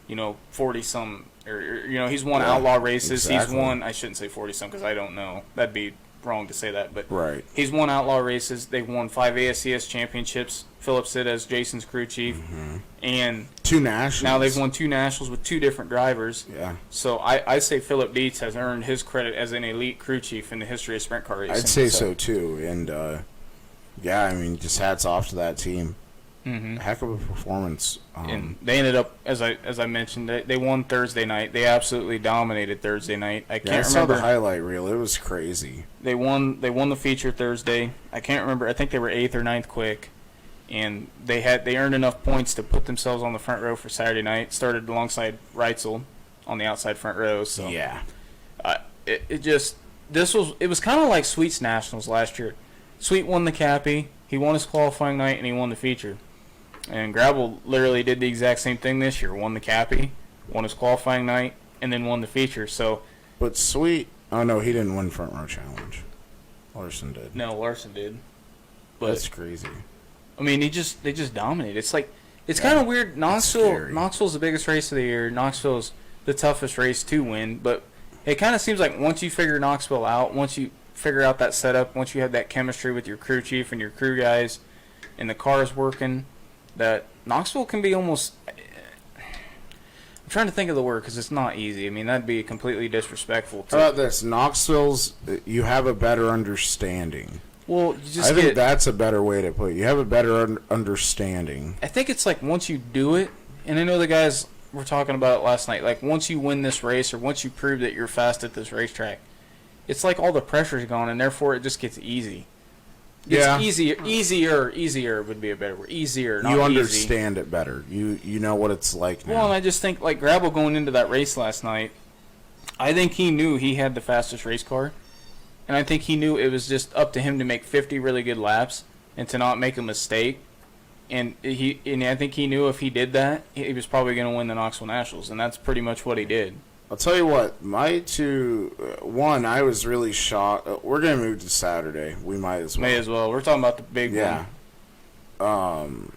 40-some, or he's won outlaw races. Exactly. He's won. I shouldn't say 40-some because I don't know. That'd be wrong to say that, but Right. he's won outlaw races. They've won 5 ASCS championships. Philip Sid as Jason's crew chief, and 2 nationals. now they've won 2 nationals with 2 different drivers. Yeah. So I say Philip Dietz has earned his credit as an elite crew chief in the history of sprint car racing. I'd say so too. And yeah, I mean, just hats off to that team. Mm-hmm. Heck of a performance. And they ended up, as I mentioned, they won Thursday night. They absolutely dominated Thursday night. I I can't saw remember. the highlight reel. It was crazy. They won the feature Thursday. I can't remember. I think they were 8th or 9th quick, and they earned enough points to put themselves on the front row for Saturday night. Started alongside Reitzel on the outside front row. So Yeah. it was kind of like Sweet's Nationals last year. Sweet won the Cappy. He won his qualifying night and he won the feature. And Gravel literally did the exact same thing this year. Won the Cappy, won his qualifying night, and then won the feature. So, But Sweet, oh no, he didn't win Front Row Challenge. Larson did. no, Larson did. But That's crazy. I mean, they just dominate. It's like it's kind of weird. scary. Knoxville's the biggest race of the year. Knoxville's the toughest race to win, but it kind of seems like once you figure Knoxville out, once you figure out that setup, once you have that chemistry with your crew chief and your crew guys, and the car's working, that Knoxville can be almost. I'm trying to think of the word because it's not easy. I mean, that'd be completely disrespectful. How about this? Knoxville's, you have a better understanding. Well, you just I think get. that's a better way to put it. You have a better understanding. I think it's like once you do it, and I know the guys were talking about it last night. Like once you win this race, or once you prove that you're fast at this racetrack, it's like all the pressure's gone, and therefore it just gets easy. Yeah. It's easier would be a better word. Easier, not You easy. understand it better. You know what it's like now. Well, and I just think like Gravel going into that race last night, I think he knew he had the fastest race car, and I think he knew it was just up to him to make 50 really good laps and to not make a mistake. And I think he knew if he did that, he was probably going to win the Knoxville Nationals, and that's pretty much what he did. I'll tell you what, my two, one, I was really shocked. We're going to move to Saturday. We might as well. May as well. We're talking about the big Yeah. one.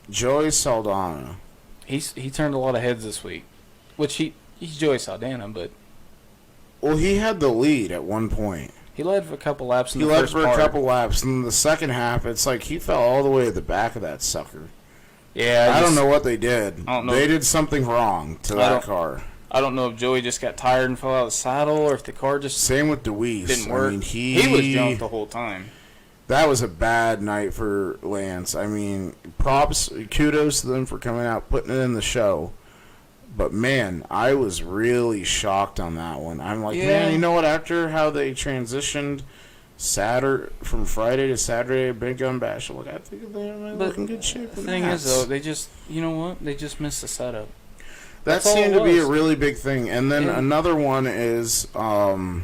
Joey Saldana. He turned a lot of heads this week, which he's Joey Saldana, but Well, he had the lead at one point. he led for a couple laps in He the led first for part. a couple laps, and in the second half, it's like he fell all the way to the back of that sucker. Yeah, I don't know what they did. I don't know. They did something wrong to I that don't- car. I don't know if Joey just got tired and fell out of the saddle, or if the car just Same with DeWeese. didn't work. I mean, he was jumped the whole time. That was a bad night for Lance. I mean, props, kudos to them for coming out, putting it in the show. But, man, I was really shocked on that one. I'm like, Yeah. man, you know what? After how they transitioned from Friday to Saturday, Big Gun Bash, look, I think they're in good shape. The thing is, though, they just, you know what? They just missed the setup. That That's all seemed it to be a was. really big thing. And then Yeah. another one is a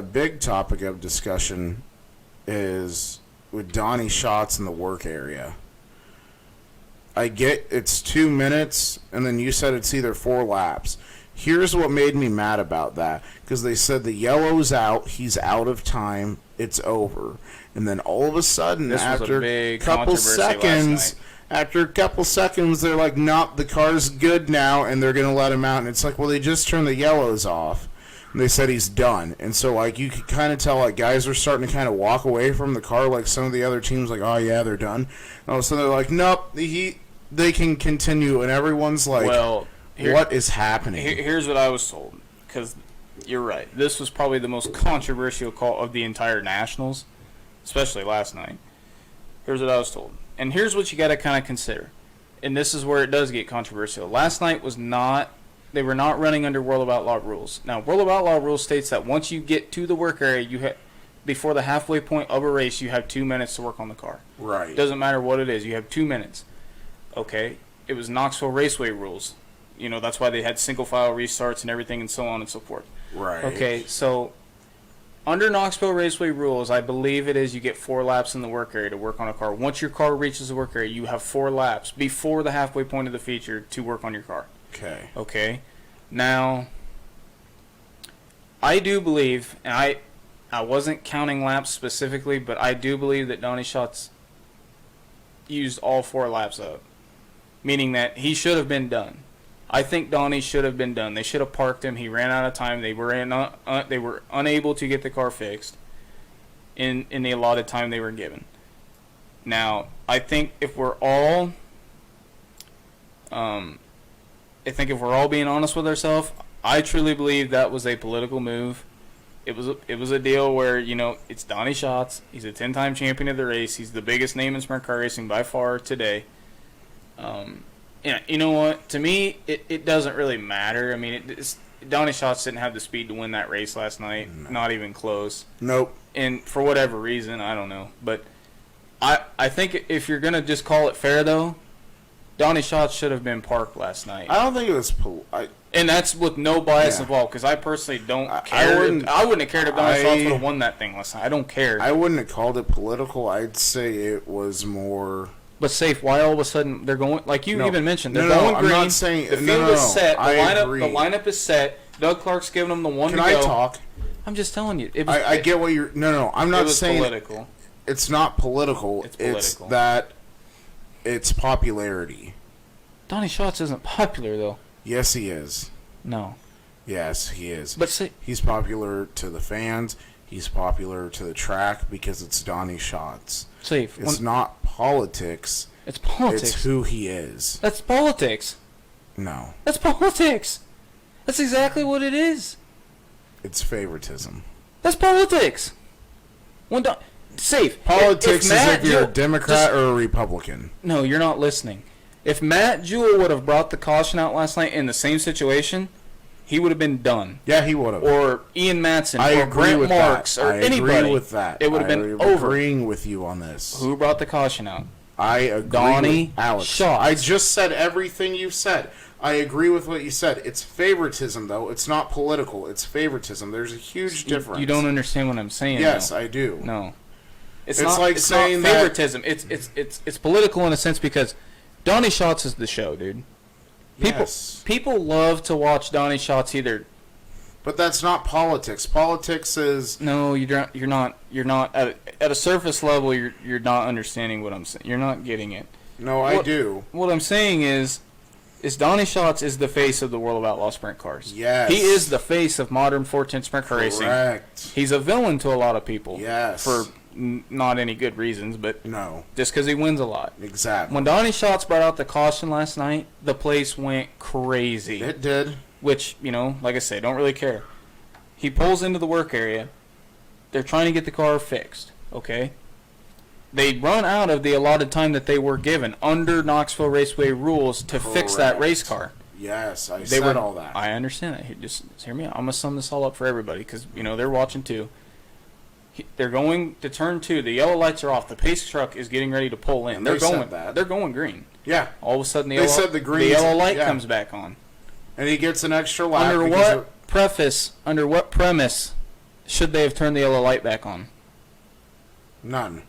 big topic of discussion is with Donnie Schatz in the work area. I get it's 2 minutes, and then you said it's either 4 laps. Here's what made me mad about that, because they said the yellow's out, he's out of time, it's over. And then all of a sudden, This was a after big couple controversy last seconds, night. after a couple seconds, they're like, nope, the car's good now, and they're going to let him out. And it's like, well, they just turned the yellows off. And they said he's done. And so, like, you could kind of tell, like, guys are starting to kind of walk away from the car. Like, some of the other teams, like, oh, yeah, they're done. And all of a sudden, they're like, nope, they can continue. And everyone's like, Well, what is happening? Here's what I was told, because you're right. This was probably the most controversial call of the entire Nationals, especially last night. Here's what I was told. And here's what you got to kind of consider. And this is where it does get controversial. Last night was not, they were not running under World of Outlaw rules. Now, World of Outlaw rules states that once you get to the work area, before the halfway point of a race, you have 2 minutes to work on the car. Right. It doesn't matter what it is. You have 2 minutes. Okay. It was Knoxville Raceway rules. You know, that's why they had single file restarts and everything and so on and so forth. Right. Okay, so under Knoxville Raceway rules, I believe it is you get 4 laps in the work area to work on a car. Once your car reaches the work area, you have 4 laps before the halfway point of the feature to work on your car. Okay. Okay. Now, I do believe, and I wasn't counting laps specifically, but I do believe that Donnie Schatz used all 4 laps up, meaning that he should have been done. I think Donnie should have been done. They should have parked him. He ran out of time. They were they were unable to get the car fixed in the allotted time they were given. Now, I think if we're all being honest with ourselves, I truly believe that was a political move. It was a deal where, you know, it's Donnie Schatz. He's a 10-time champion of the race. He's the biggest name in sprint car racing by far today. Yeah, you know what? To me, it doesn't really matter. I mean, Donnie Schatz didn't have the speed to win that race last night. No. Not even close. Nope. And for whatever reason, I don't know. But I think if you're going to just call it fair, though, Donnie Schatz should have been parked last night. I don't think it was. And that's with no bias Yeah. involved, because I personally don't I care. wouldn't- I wouldn't have cared if Donny Schatz I- would have won that thing last night. I don't care. I wouldn't have called it political. I'd say it was more. But safe, why all of a sudden they're going, like you No. even mentioned, they're No, going I'm green. not saying- the no, field no, is no. set. The I lineup, agree. the lineup is set. Doug Clark's giving them the one Can to I go. talk? I'm just telling you. It was, I get what you're. No. I'm it not was saying political. it's not political. It's political. that it's popularity. Donny Schatz isn't popular though. Yes, he is. No. Yes, he is. But see, He's popular to the fans. He's popular to the track because it's Donny Schatz. safe. It's not politics. It's politics. It's who he is. That's politics. No, That's politics. That's exactly what it is. it's favoritism. That's politics. When safe. Politics is Matt if you're a Jewell- Democrat just- or a Republican. No, you're not listening. If Matt Jewell would have brought the caution out last night in the same situation, he would have been done. Yeah, he would have. Or Ian Matson, I or agree Brent with Marks, that. or I anybody. agree with that. It would have been I'm over. agreeing with you on this. Who brought the caution out? I agree Donny with Alex. Schatz. I just said everything you said. I agree with what you said. It's favoritism, though. It's not political. It's favoritism. There's a huge difference. You don't understand what I'm saying. Yes, though. I do. No. It's It's not like it's saying not that- favoritism. It's political in a sense because Donny Schatz is the show, dude. People Yes. people love to watch Donny Schatz either. But that's not politics. Politics is No, you're not at a surface level. You're not understanding what I'm saying. You're not getting it. no, I What- do. What I'm saying is Donny Schatz is the face of the World of Outlaw Sprint Cars. Yes. He is the face of modern 410 sprint car racing. Correct. He's a villain to a lot of people. Yes. For not any good reasons, but No, just because he wins a lot. exactly. When Donny Schatz brought out the caution last night, the place went crazy. It did. Which, like I say, don't really care. He pulls into the work area. They're trying to get the car fixed, okay? They run out of the allotted time that they were given under Knoxville Raceway rules to fix that Correct. race car. Yes, I They said were all that. I understand that. Just hear me out. I'm gonna sum this all up for everybody because they're watching too. They're going to turn 2. The yellow lights are off. The pace truck is getting ready to pull in. And They're they said going. that. They're going green. Yeah, All of a sudden, They said the the green's- yellow light yeah. comes back on. and he gets an extra lap. Under because what premise should they have turned the yellow light back on? none.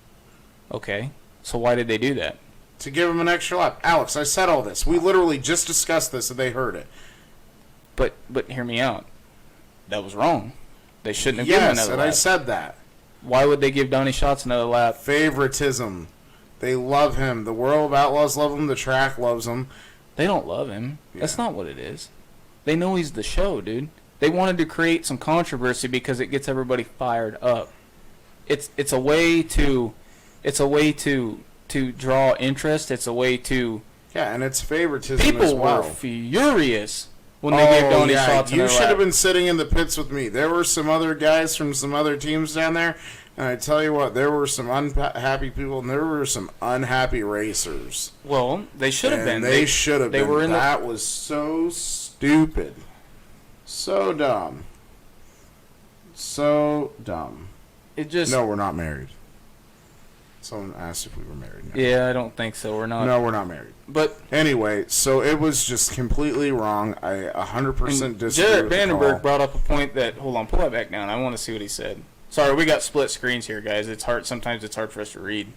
Okay, so why did they do that? To give him an extra lap. Alex, I said all this. We literally just discussed this and they heard it. But hear me out. That was wrong. They shouldn't have given Yes, another and lap. I said that. Why would they give Donny Schatz another lap? Favoritism. They love him. The World of Outlaws love him. The track loves him. They don't love him. That's Yeah. not what it is. They know he's the show, dude. They wanted to create some controversy because it gets everybody fired up. It's a way to draw interest. It's a way to Yeah, and it's favoritism as people well. were furious when they gave Donny Schatz you another should lap. have been sitting in the pits with me. There were some other guys from some other teams down there, and I tell you what, there were some unhappy people, and there were some unhappy racers. Well, they should have And been. They should have they been. were in the- That was so stupid. So dumb. So dumb. It just. No, we're not married. Someone asked if we were married. No. Yeah, I don't think so. We're not. No, we're not married. But Anyway, so it was just completely wrong. I 100% disagree Jared with the Vandenberg call. brought up a point that. Hold on, pull that back down. I want to see what he said. Sorry, we got split screens here, guys. It's hard. Sometimes it's hard for us to read.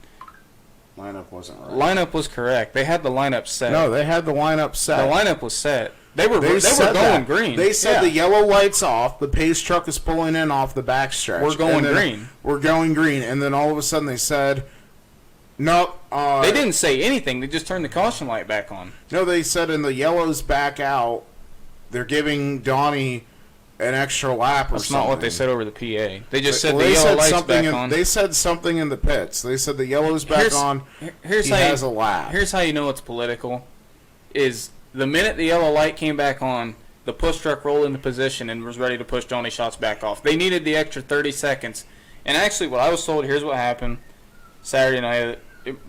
Lineup wasn't right. Lineup was correct. They had the lineup set. No, they had the lineup set. the lineup was set. They were said going that. green. They said Yeah. the yellow light's off. The pace truck is pulling in off the backstretch. We're going And then green. We're going green. And then all of a sudden they said, nope. They didn't say anything. They just turned the caution light back on. No, they said in the yellow's back out, they're giving Donnie an extra lap or That's something. not what they said over the PA. They just said Well, the they yellow said light's something back in, on. They said something in the pits. They said the yellow's back on. Here's He how has you, a lap. Here's how you know it's political. Is the minute the yellow light came back on, the push truck rolled into position and was ready to push Donny Schatz back off. They needed the extra 30 seconds. And actually, what I was told, here's what happened Saturday night.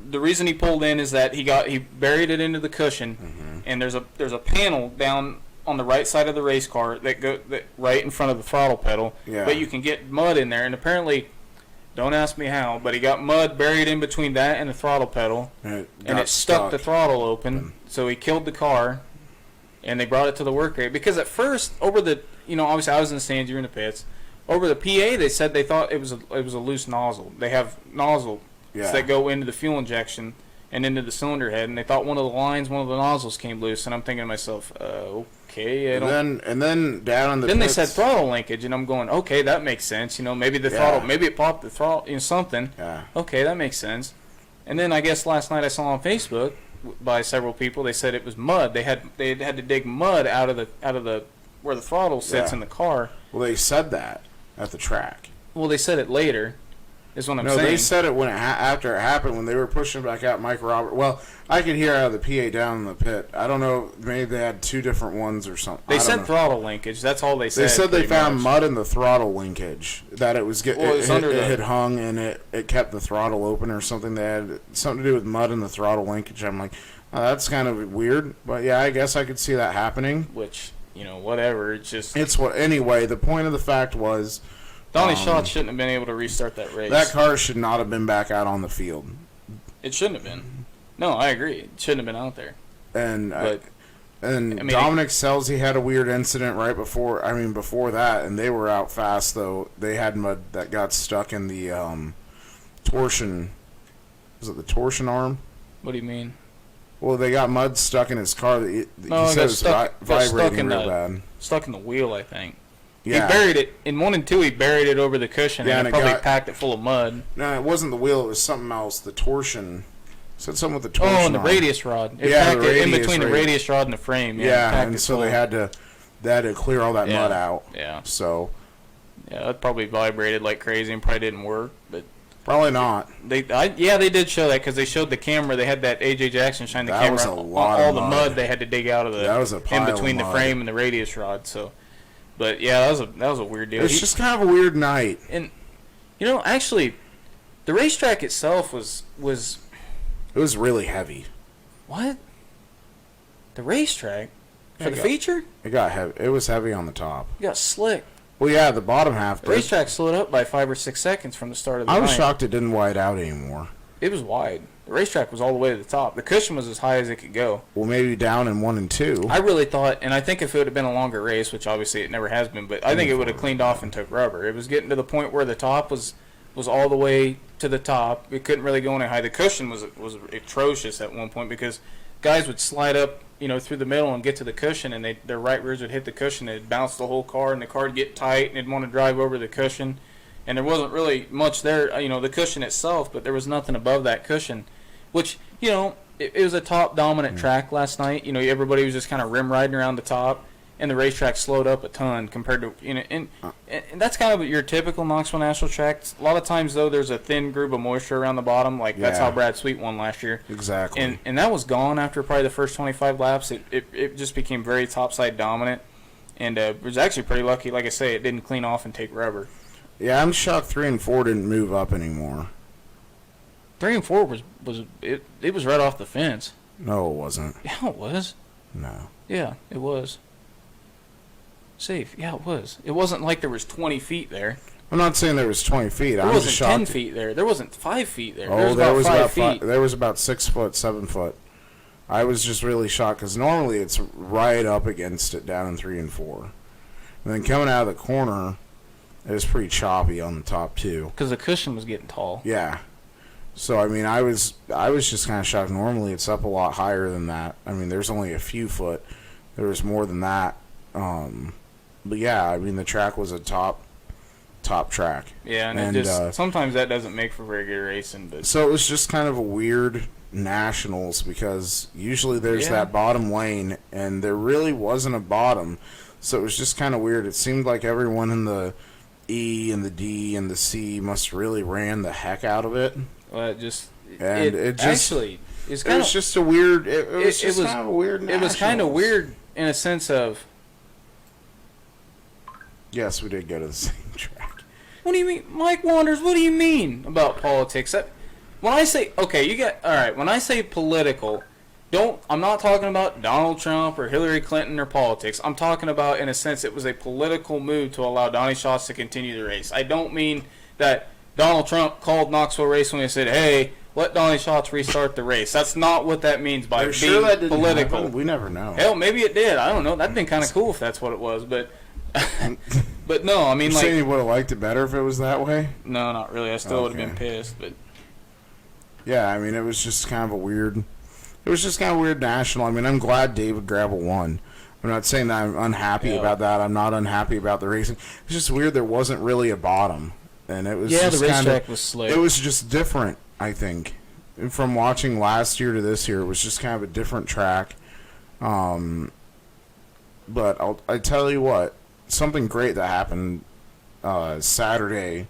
The reason he pulled in is that he buried it into the cushion, and there's a panel down on the right side of the race car that right in front of the throttle pedal. Yeah. But you can get mud in there, and apparently, don't ask me how, but he got mud buried in between that and the throttle pedal, And and it stuck the throttle open. So he killed the car, and they brought it to the work area because at first over the obviously I was in the stands, you were in the pits. Over the PA, they said they thought it was a loose nozzle. They have nozzles that go into the fuel injection and into the cylinder head, and they thought one of the nozzles came loose. And I'm thinking to myself, okay, I don't. And then down in the then pits, they said throttle linkage, and I'm going, okay, that makes sense. Maybe the throttle, maybe it popped the throttle, something. Yeah. Okay, that makes sense. And then I guess last night I saw on Facebook by several people, they said it was mud. They had to dig mud out of the where the throttle sits in the car. Well, they said that at the track. Well, they said it later, is what I'm saying. No, they said it when after it happened, when they were pushing back out Mike Robert. Well, I could hear out of the PA down in the pit. I don't know, maybe they had two different ones or something. They said throttle linkage. That's all they said. They said they found mud in the throttle linkage, that it was it had hung and it kept the throttle open or something. They had something to do with mud in the throttle linkage. I'm like, oh, that's kind of weird, but yeah, I guess I could see that happening. Which, whatever. Anyway, the point of the fact was Donnie Schatz shouldn't have been able to restart that race. That car should not have been back out on the field. It shouldn't have been. No, I agree. It shouldn't have been out there. And Dominic Scelzi had a weird incident right before that, and they were out fast, though. They had mud that got stuck in the torsion. Was it the torsion arm? What do you mean? Well, they got mud stuck in his car. He said it was vibrating real bad. Stuck in the wheel, I think. Yeah. He buried it in 1 and 2. He buried it over the cushion, and it probably packed it full of mud. No, it wasn't the wheel. It was something else. The torsion. Said something with the torsion. Oh, and the radius rod. It packed it in between the radius rod and the frame. Yeah, and so they had to clear all that mud out. Yeah. So. Yeah, it probably vibrated like crazy and probably didn't work, but. Probably not. They did show that because they showed the camera. They had that AJ Jackson shine the camera. That was a lot all of the mud they had to dig out of in between the frame and the radius rod. So, but yeah, that was a weird deal. It's just kind of a weird night. And actually, the racetrack itself was. It was really heavy. What? The racetrack for the feature? It got heavy. It was heavy on the top. It got slick. Well, yeah, the bottom half. The racetrack slowed up by 5 or 6 seconds from the start of the night. I was shocked it didn't wide out anymore. It was wide. The racetrack was all the way to the top. The cushion was as high as it could go. Well, maybe down in 1 and 2. I really thought, and I think if it would have been a longer race, which obviously it never has been, but I think it would have cleaned off and took rubber. It was getting to the point where the top was all the way to the top. It couldn't really go any higher. The cushion was atrocious at one point because guys would slide up, through the middle and get to the cushion, and their right rears would hit the cushion. It'd bounce the whole car, and the car would get tight, and they'd want to drive over the cushion. And there wasn't really much there, the cushion itself, but there was nothing above that cushion, which, it was a top dominant track last night. Everybody was just kind of rim riding around the top, and the racetrack slowed up a ton compared to, and that's kind of your typical Knoxville National track. A lot of times, though, there's a thin group of moisture around the bottom. That's how Brad Sweet won last year. Exactly. And that was gone after probably the first 25 laps. It just became very topside dominant, and it was actually pretty lucky. Like I say, it didn't clean off and take rubber. Yeah, I'm shocked 3 and 4 didn't move up anymore. 3 and 4 was right off the fence. No, it wasn't. Yeah, it was. No. Yeah, it was. Safe. Yeah, it was. It wasn't like there was 20 feet there. I'm not saying there was 20 feet. There wasn't 10 feet there. There wasn't 5 feet there. Oh, there was about 5 feet. There was about 6 foot, 7 foot. I was just really shocked because normally it's right up against it down in 3 and 4. And then coming out of the corner, it was pretty choppy on the top too. Because the cushion was getting tall. Yeah. So I was just kind of shocked. Normally it's up a lot higher than that. There's only a few foot. There was more than that. But yeah, the track was a top track. Yeah, and sometimes that doesn't make for very good racing. But so it was just kind of a weird nationals because usually there's that bottom lane, and there really wasn't a bottom. So it was just kind of weird. It seemed like everyone in the E and the D and the C must really ran the heck out of it. Well, it was just a weird. It was kind of a weird. It was kind of weird in a sense of. Yes, we did go to the same track. What do you mean, Mike Wanders? What do you mean about politics? When I say when I say political, I'm not talking about Donald Trump or Hillary Clinton or politics. I'm talking about, in a sense, it was a political move to allow Donnie Schatz to continue the race. I don't mean that Donald Trump called Knoxville Raceway and said, "Hey, let Donnie Schatz restart the race. That's not what that means by Are you being sure that didn't political. happen? We never know. Hell, maybe it did. I don't know. That'd been kind of cool if that's what it was, but but no, I mean, You're like, saying you would have liked it better if it was that way? no, not really. I still would have Okay. been pissed, but Yeah, I mean, it was just kind of a weird. It was just kind of weird national. I mean, I'm glad David Gravel won. I'm not saying that I'm unhappy Yeah. about that. I'm not unhappy about the racing. It's just weird. There wasn't really a bottom, and it was yeah, the just kinda, racetrack was slick. It was just different. I think from watching last year to this year, it was just kind of a different track. But I tell you what, something great that happened Saturday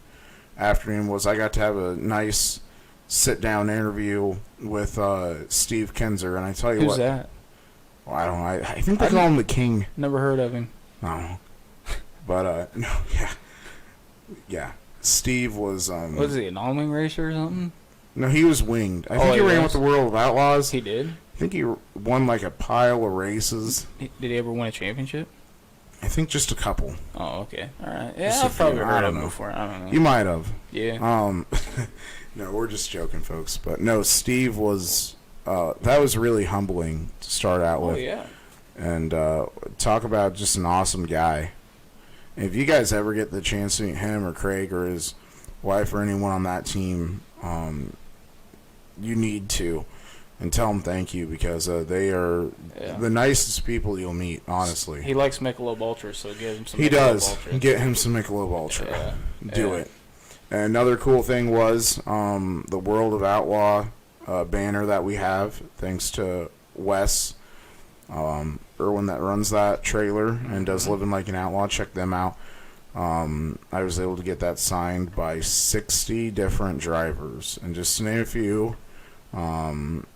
afternoon was I got to have a nice sit-down interview with Steve Kinzer, and I tell you Who's what, that? well, I don't know. I think they call him the King. Never heard of him. I don't know, but no, yeah. Steve was What is he, an all-wing racer or something? no, he was winged. I Oh, think he he ran was? with the World of Outlaws. He did. I think he won like a pile of races. Did he ever win a championship? I think just a couple. Oh, okay. All right. Just Yeah, a I've probably few. I heard don't of him know. before. I don't know. You might have. Yeah. No, we're just joking, folks. But no, Steve was. That was really humbling to start out Oh, with, yeah. and talk about just an awesome guy. If you guys ever get the chance to meet him or Craig or his wife or anyone on that team, you need to, and tell them thank you because they are Yeah. the nicest people you'll meet. Honestly, He likes Michelob Ultra, so give him some he Michelob does. Ultra. Get him some Michelob Ultra. Yeah. Do Yeah. it. And another cool thing was the World of Outlaw banner that we have, thanks to Wes Irwin that runs that trailer and does Living Like an Outlaw. Check them out. I was able to get that signed by 60 different drivers. And just to name a few,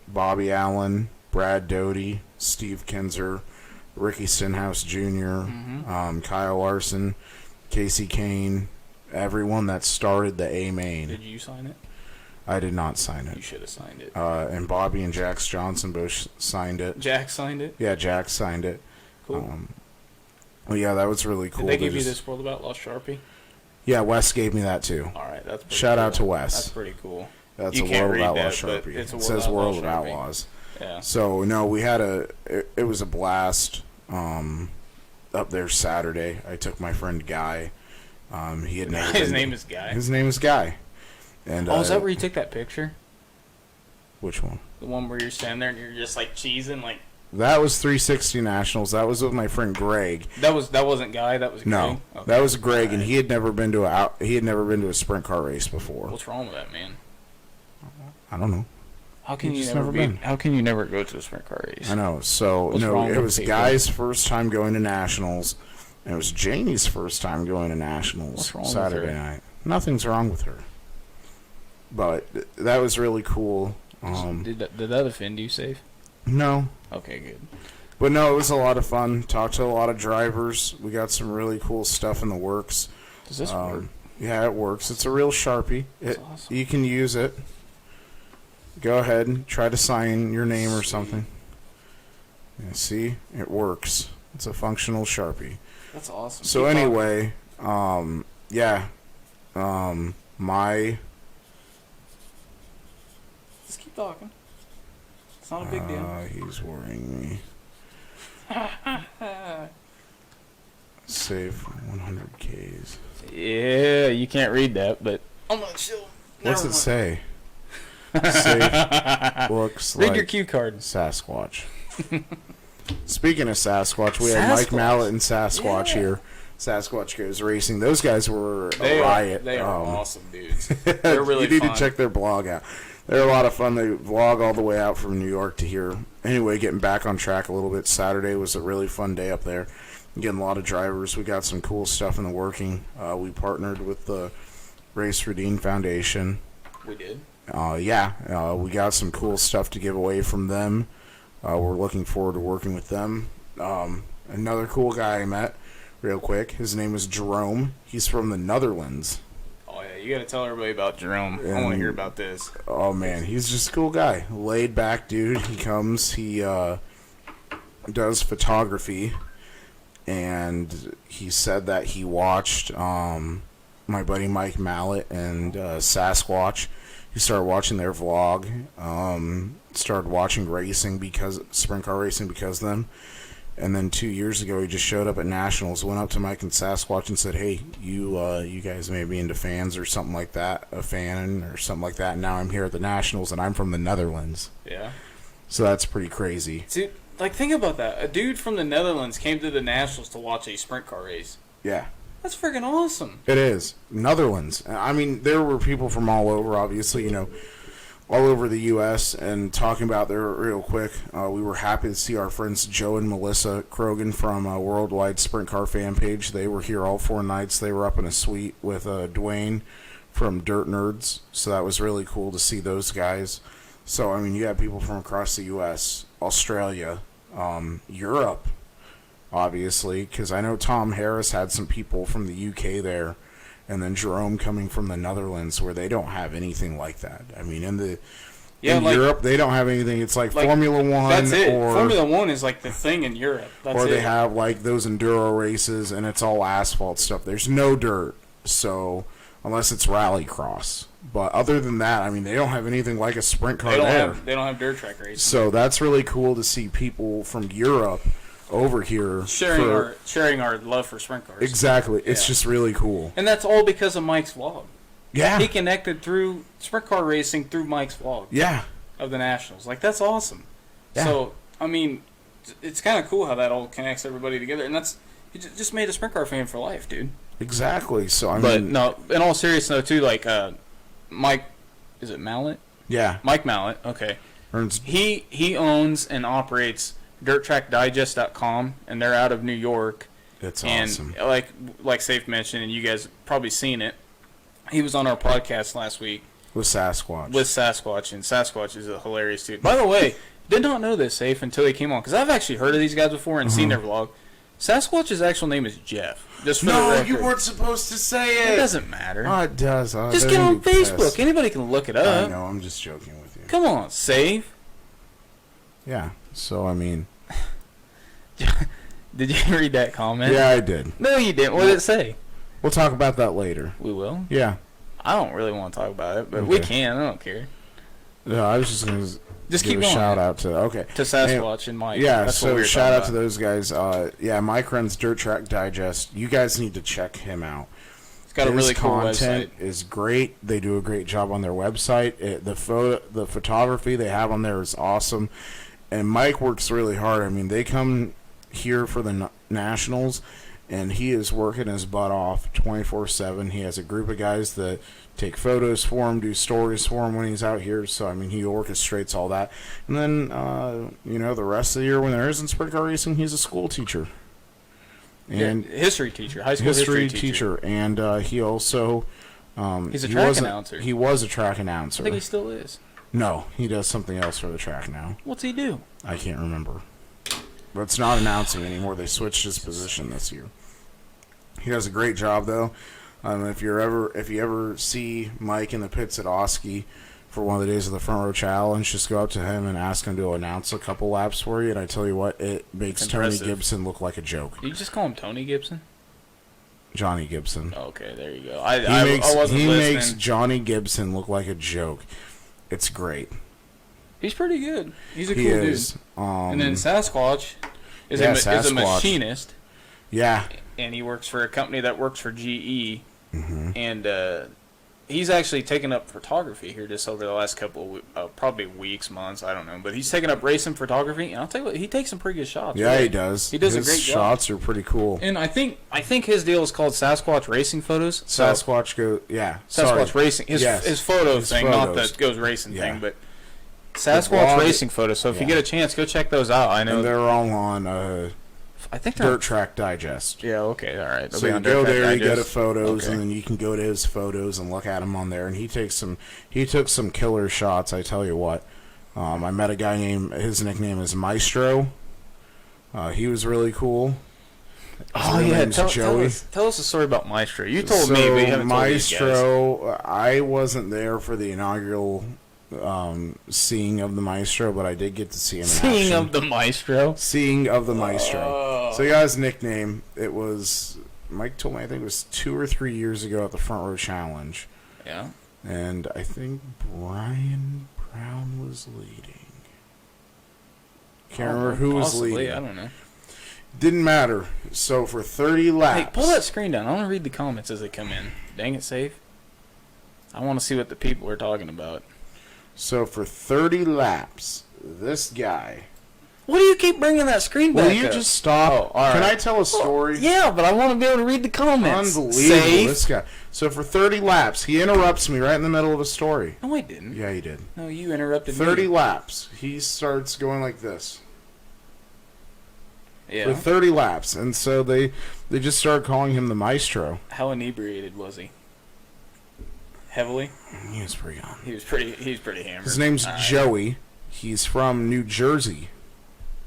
Bobby Allen, Brad Doty, Steve Kinzer, Ricky Stenhouse Jr., Kyle Larson, Casey Kane, everyone that started the A main. Did you sign it? I did not sign You it. should have signed it. And Bobby and Jax Johnson both signed it. Jack signed it? Yeah, Jax signed it. Cool. Well, yeah, that was really cool. Did they give you just- this World of Outlaw Sharpie? Yeah, Wes gave me that too. All right, that's pretty Shout cool. out to Wes. That's pretty cool. That's You a can't World of read Outlaw that, but Sharpie. it's a It World says of World of Outlaw Sharpie. Outlaws. Yeah. So no, we had it was a blast up there Saturday. I took my friend Guy. He had never His been- name is Guy. His name is Guy. And Oh, is that where you took that picture? which one? The one where you're standing there and you're just like cheesing, like That was 360 Nationals. That was with my friend Greg. that wasn't Guy. That was Greg? No, Okay. that was Greg, and Alright. he had never been to a sprint car race before. What's wrong with that, man? I don't know. How can He's you just never never be? been. How can you never go to a sprint car race? I know. So What's no, wrong it with was people? Guy's first time going to nationals, and it was Janie's first time going to nationals What's wrong with Saturday her? night. Nothing's wrong with her, but that was really cool. Did that offend you, Safe? No, Okay, good. but no, it was a lot of fun. Talked to a lot of drivers. We got some really cool stuff in the works. Does this work? Yeah, it works. It's a real Sharpie. That's awesome. You can use it. Go ahead and try to sign your name or something. Yeah, see, it works. It's a functional Sharpie. That's awesome. So Keep talking. anyway, yeah, my Just keep talking. It's not a big deal. he's worrying me. Save 100 Ks. Yeah, you can't read that, but I'm not sure. What's it say? Save looks Read like your cue card. Sasquatch. Speaking of Sasquatch, we had Mike Sasquatch. Mallet and Sasquatch Yeah. here. Sasquatch Goes Racing. Those guys were They a riot. They are awesome dudes. They're really you need fun. to check their blog out. They're a lot of fun. They vlog all the way out from New York to here. Anyway, getting back on track a little bit. Saturday was a really fun day up there. Getting a lot of drivers. We got some cool stuff in the working. We partnered with the Race for Dean Foundation. We did. We got some cool stuff to give away from them. We're looking forward to working with them. Another cool guy I met, real quick. His name is Jerome. He's from the Netherlands. Oh yeah, you gotta tell everybody about Jerome. I want to hear about this. Oh man, he's just a cool guy. Laid back dude. He comes, he does photography, and he said that he watched my buddy Mike Mallet and Sasquatch he started watching their vlog. Started watching sprint car racing because of them. And then 2 years ago, he just showed up at Nationals, went up to Mike and Sasquatch and said, "Hey, you guys may be into fans or something like that, a fan or something like that. And now I'm here at the Nationals, and I'm from the Netherlands." Yeah. So that's pretty crazy. Dude, like, think about that. A dude from the Netherlands came to the Nationals to watch a sprint car race. Yeah, That's freaking awesome. it is. Netherlands. I mean, there were people from all over, obviously, all over the U.S. And talking about there real quick, we were happy to see our friends Joe and Melissa Krogan from Worldwide Sprint Car Fan Page. They were here all 4 nights. They were up in a suite with Dwayne from Dirt Nerds, so that was really cool to see those guys. So, I mean, you have people from across the U.S., Australia, Europe, obviously, because I know Tom Harris had some people from the UK there. And then Jerome coming from the Netherlands, where they don't have anything like that. I mean, in Europe, they don't have anything. It's like Formula One. That's it. Or Formula One is like the thing in Europe. That's or they it. have like those enduro races, and it's all asphalt stuff. There's no dirt, so unless it's rallycross. But other than that, I mean, they don't have anything like a sprint car there. They don't have dirt track racing. So that's really cool to see people from Europe over here sharing our love for sprint cars. Exactly. It's just really cool. And that's all because of Mike's vlog. Yeah. He connected through sprint car racing through Mike's vlog. Yeah. Of the Nationals. Like, that's awesome. Yeah. So, I mean, it's kind of cool how that all connects everybody together. And it just made a sprint car fan for life, dude. Exactly. So, I But, mean. no, in all seriousness, though, too, like, Mike, is it Mallet? Yeah. Mike Mallet, okay. Ernst. He owns and operates DirtTrackDigest.com, and they're out of New York. It's and awesome. like Safe mentioned, and you guys probably seen it. He was on our podcast last week With Sasquatch. and Sasquatch is a hilarious dude. By the way, did not know this, Safe, until he came on, because I've actually heard of these guys before and seen their vlog. Sasquatch's actual name is Jeff. Just for the No, record. you weren't supposed to say It it. doesn't matter. Oh, it does. Just get on Facebook. Anybody can look it I up. know. I'm just joking with you. Come on, Safe. Yeah. So, I mean. Did you read that comment? Yeah, I did. No, you didn't. What did it say? We'll talk about that later. We will. Yeah. I don't really want to talk about it, but we Okay. can. I don't care. No, I was just going to Just give keep a going. shout out to. Okay. To Sasquatch and Mike. Yeah, That's what so we were shout out talking to about. those guys. Yeah, Mike runs Dirt Track Digest. You guys need to check him out. It's got a His really cool content website. is great. They do a great job on their website. The photography they have on there is awesome. And Mike works really hard. I mean, they come here for the Nationals, and he is working his butt off 24/7. He has a group of guys that take photos for him, do stories for him when he's out here. So, I mean, he orchestrates all that. And then, the rest of the year when there isn't sprint car racing, he's a school teacher. And History teacher. High school history teacher. And he also... He's a track announcer. He was a track announcer. I think he still is. No, he does something else for the track now. What's he do? I can't remember. But it's not announcing anymore. They switched his position this year. He does a great job, though. If you ever see Mike in the pits at Oski for one of the days of the Front Row Challenge, just go up to him and ask him to announce a couple laps for you. And I tell you what, it makes Impressive. Tony Gibson look like a joke. You just call him Tony Gibson? Johnny Gibson. Okay, there you go. He I wasn't listening. makes Johnny Gibson look like a joke. It's great. He's pretty good. He's a He cool is. dude. And then Sasquatch is yeah, a Sasquatch. machinist, Yeah. and he works for a company that works for GE. Mm-hmm. And he's actually taken up photography here just over the last couple of probably weeks, months, I don't know. But he's taken up racing photography, and I'll tell you what, he takes some pretty good shots. Yeah, really. he does. He does His a great job. shots are pretty cool. And I think his deal is called Sasquatch Racing Photos. So Sasquatch Sasquatch Racing. His photo His thing, not photos. the goes racing Yeah. thing, but Sasquatch blog- Racing Photos. So if you yeah. get a chance, go check those out. I know. And they're all on I think they're Dirt Track Digest. Yeah, okay, all right. They'll So be you on go Dirt Track there, you go to Digest. photos, Okay. and then you can go to his photos and look at him on there. And he took some killer shots. I tell you what. I met a guy his nickname is Maestro. He was really cool. Oh His yeah, name's Joey. tell us a story about Maestro. You told me, but you haven't told these guys. Maestro, I wasn't there for the inaugural seeing of the Maestro, but I did get to see him in Seeing action. of the Maestro. Seeing of the Maestro. Oh. So he got his nickname. It was, Mike told me, I think it was 2 or 3 years ago at the Front Row Challenge. Yeah. and I think Brian Brown was leading. Can't remember who was Possibly, leading. I don't know. Didn't matter. So for 30 laps. Hey, pull that screen down. I want to read the comments as they come in. Dang it, safe. I want to see what the people are talking about. So for 30 laps, this guy. What do you keep bringing that screen back Will you up? just stop? Oh, all Can right. I tell a story? Yeah, but I want to be able to read the comments. Unbelievable, Safe. this guy. So for 30 laps, he interrupts me right in the middle of a story. No, I didn't. Yeah, he did. No, you interrupted 30 me. laps, he starts going like this. Yeah. For 30 laps, and so they just started calling him the maestro. How inebriated was he? Heavily. He was pretty on. He was pretty hammered. His name's All right. Joey. He's from New Jersey.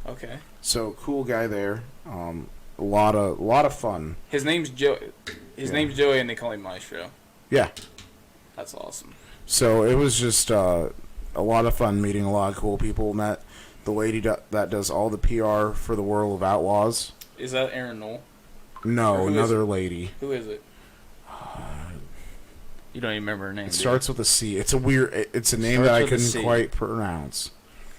Okay. So cool guy there. A lot of fun. His name's Joe. His name's Joey, and they call him Maestro. Yeah. That's awesome. So it was just a lot of fun meeting a lot of cool people. Met the lady that does all the PR for the World of Outlaws. Is that Aaron Knoll? No, Who is another lady. Who is it? You don't even remember her name. It do you? starts with a C. It's a weird. It's a name Starts that I with a couldn't C. quite pronounce.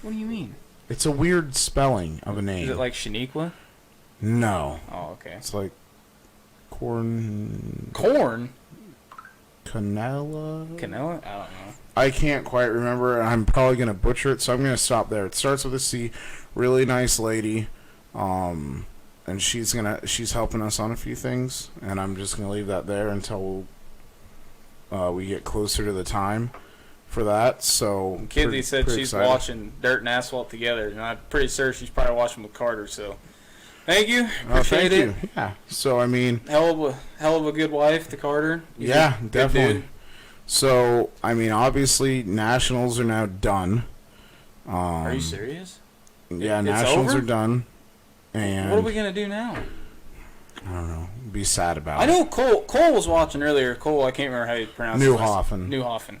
What do you mean? It's a weird spelling of a name. Is it like Shaniqua? No. Oh, okay. It's like corn. Corn? Canela. Canela? I don't know. I can't quite remember, and I'm probably gonna butcher it, so I'm gonna stop there. It starts with a C. Really nice lady, and she's helping us on a few things, and I'm just gonna leave that there until we get closer to the time for that. So Kinsey said pretty she's excited. watching Dirt and Asphalt together, and I'm pretty sure she's probably watching with Carter. So, thank you, Oh, appreciate thank it. you. Yeah. So I mean, Hell of a good wife to Carter. He's yeah, a good definitely. dude. So I mean, obviously, nationals are now done. Are you serious? Yeah, It's nationals over? are done, and What are we gonna do now? I don't know. Be sad about I it. know Cole was watching earlier. Cole, I can't remember how you pronounce it. Neuhofen. Neuhofen.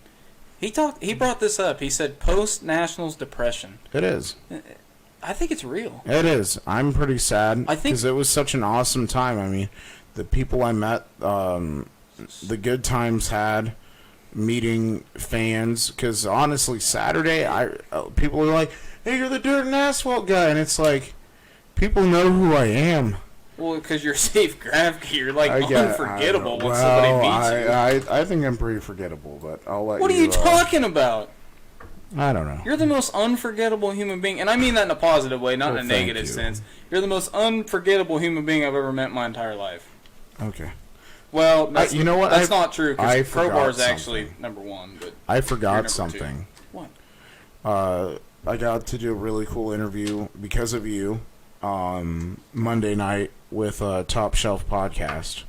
He brought this up. He said post Nationals depression. It is. I think it's real. It is. I'm pretty sad I think- because it was such an awesome time. I mean, the people I met, the good times had, meeting fans. Because honestly, Saturday, people are like, "Hey, you're the Dirt and Asphalt guy," and it's like, people know who I am. Well, because you're safe Gravke, you're like I get- unforgettable when well, somebody beats you. I think I'm pretty forgettable, but I'll let What are you talking about? I don't know. You're the most unforgettable human being, and I mean that in a positive way, not Well, in a thank negative you. sense. You're the most unforgettable human being I've ever met in my entire life. Okay. Well, that's, you know what? That's I- not true, I because Crowbar forgot is actually something. number one. But I You're forgot number something. What? I got to do a really cool interview because of you Monday night with Top Shelf Podcast.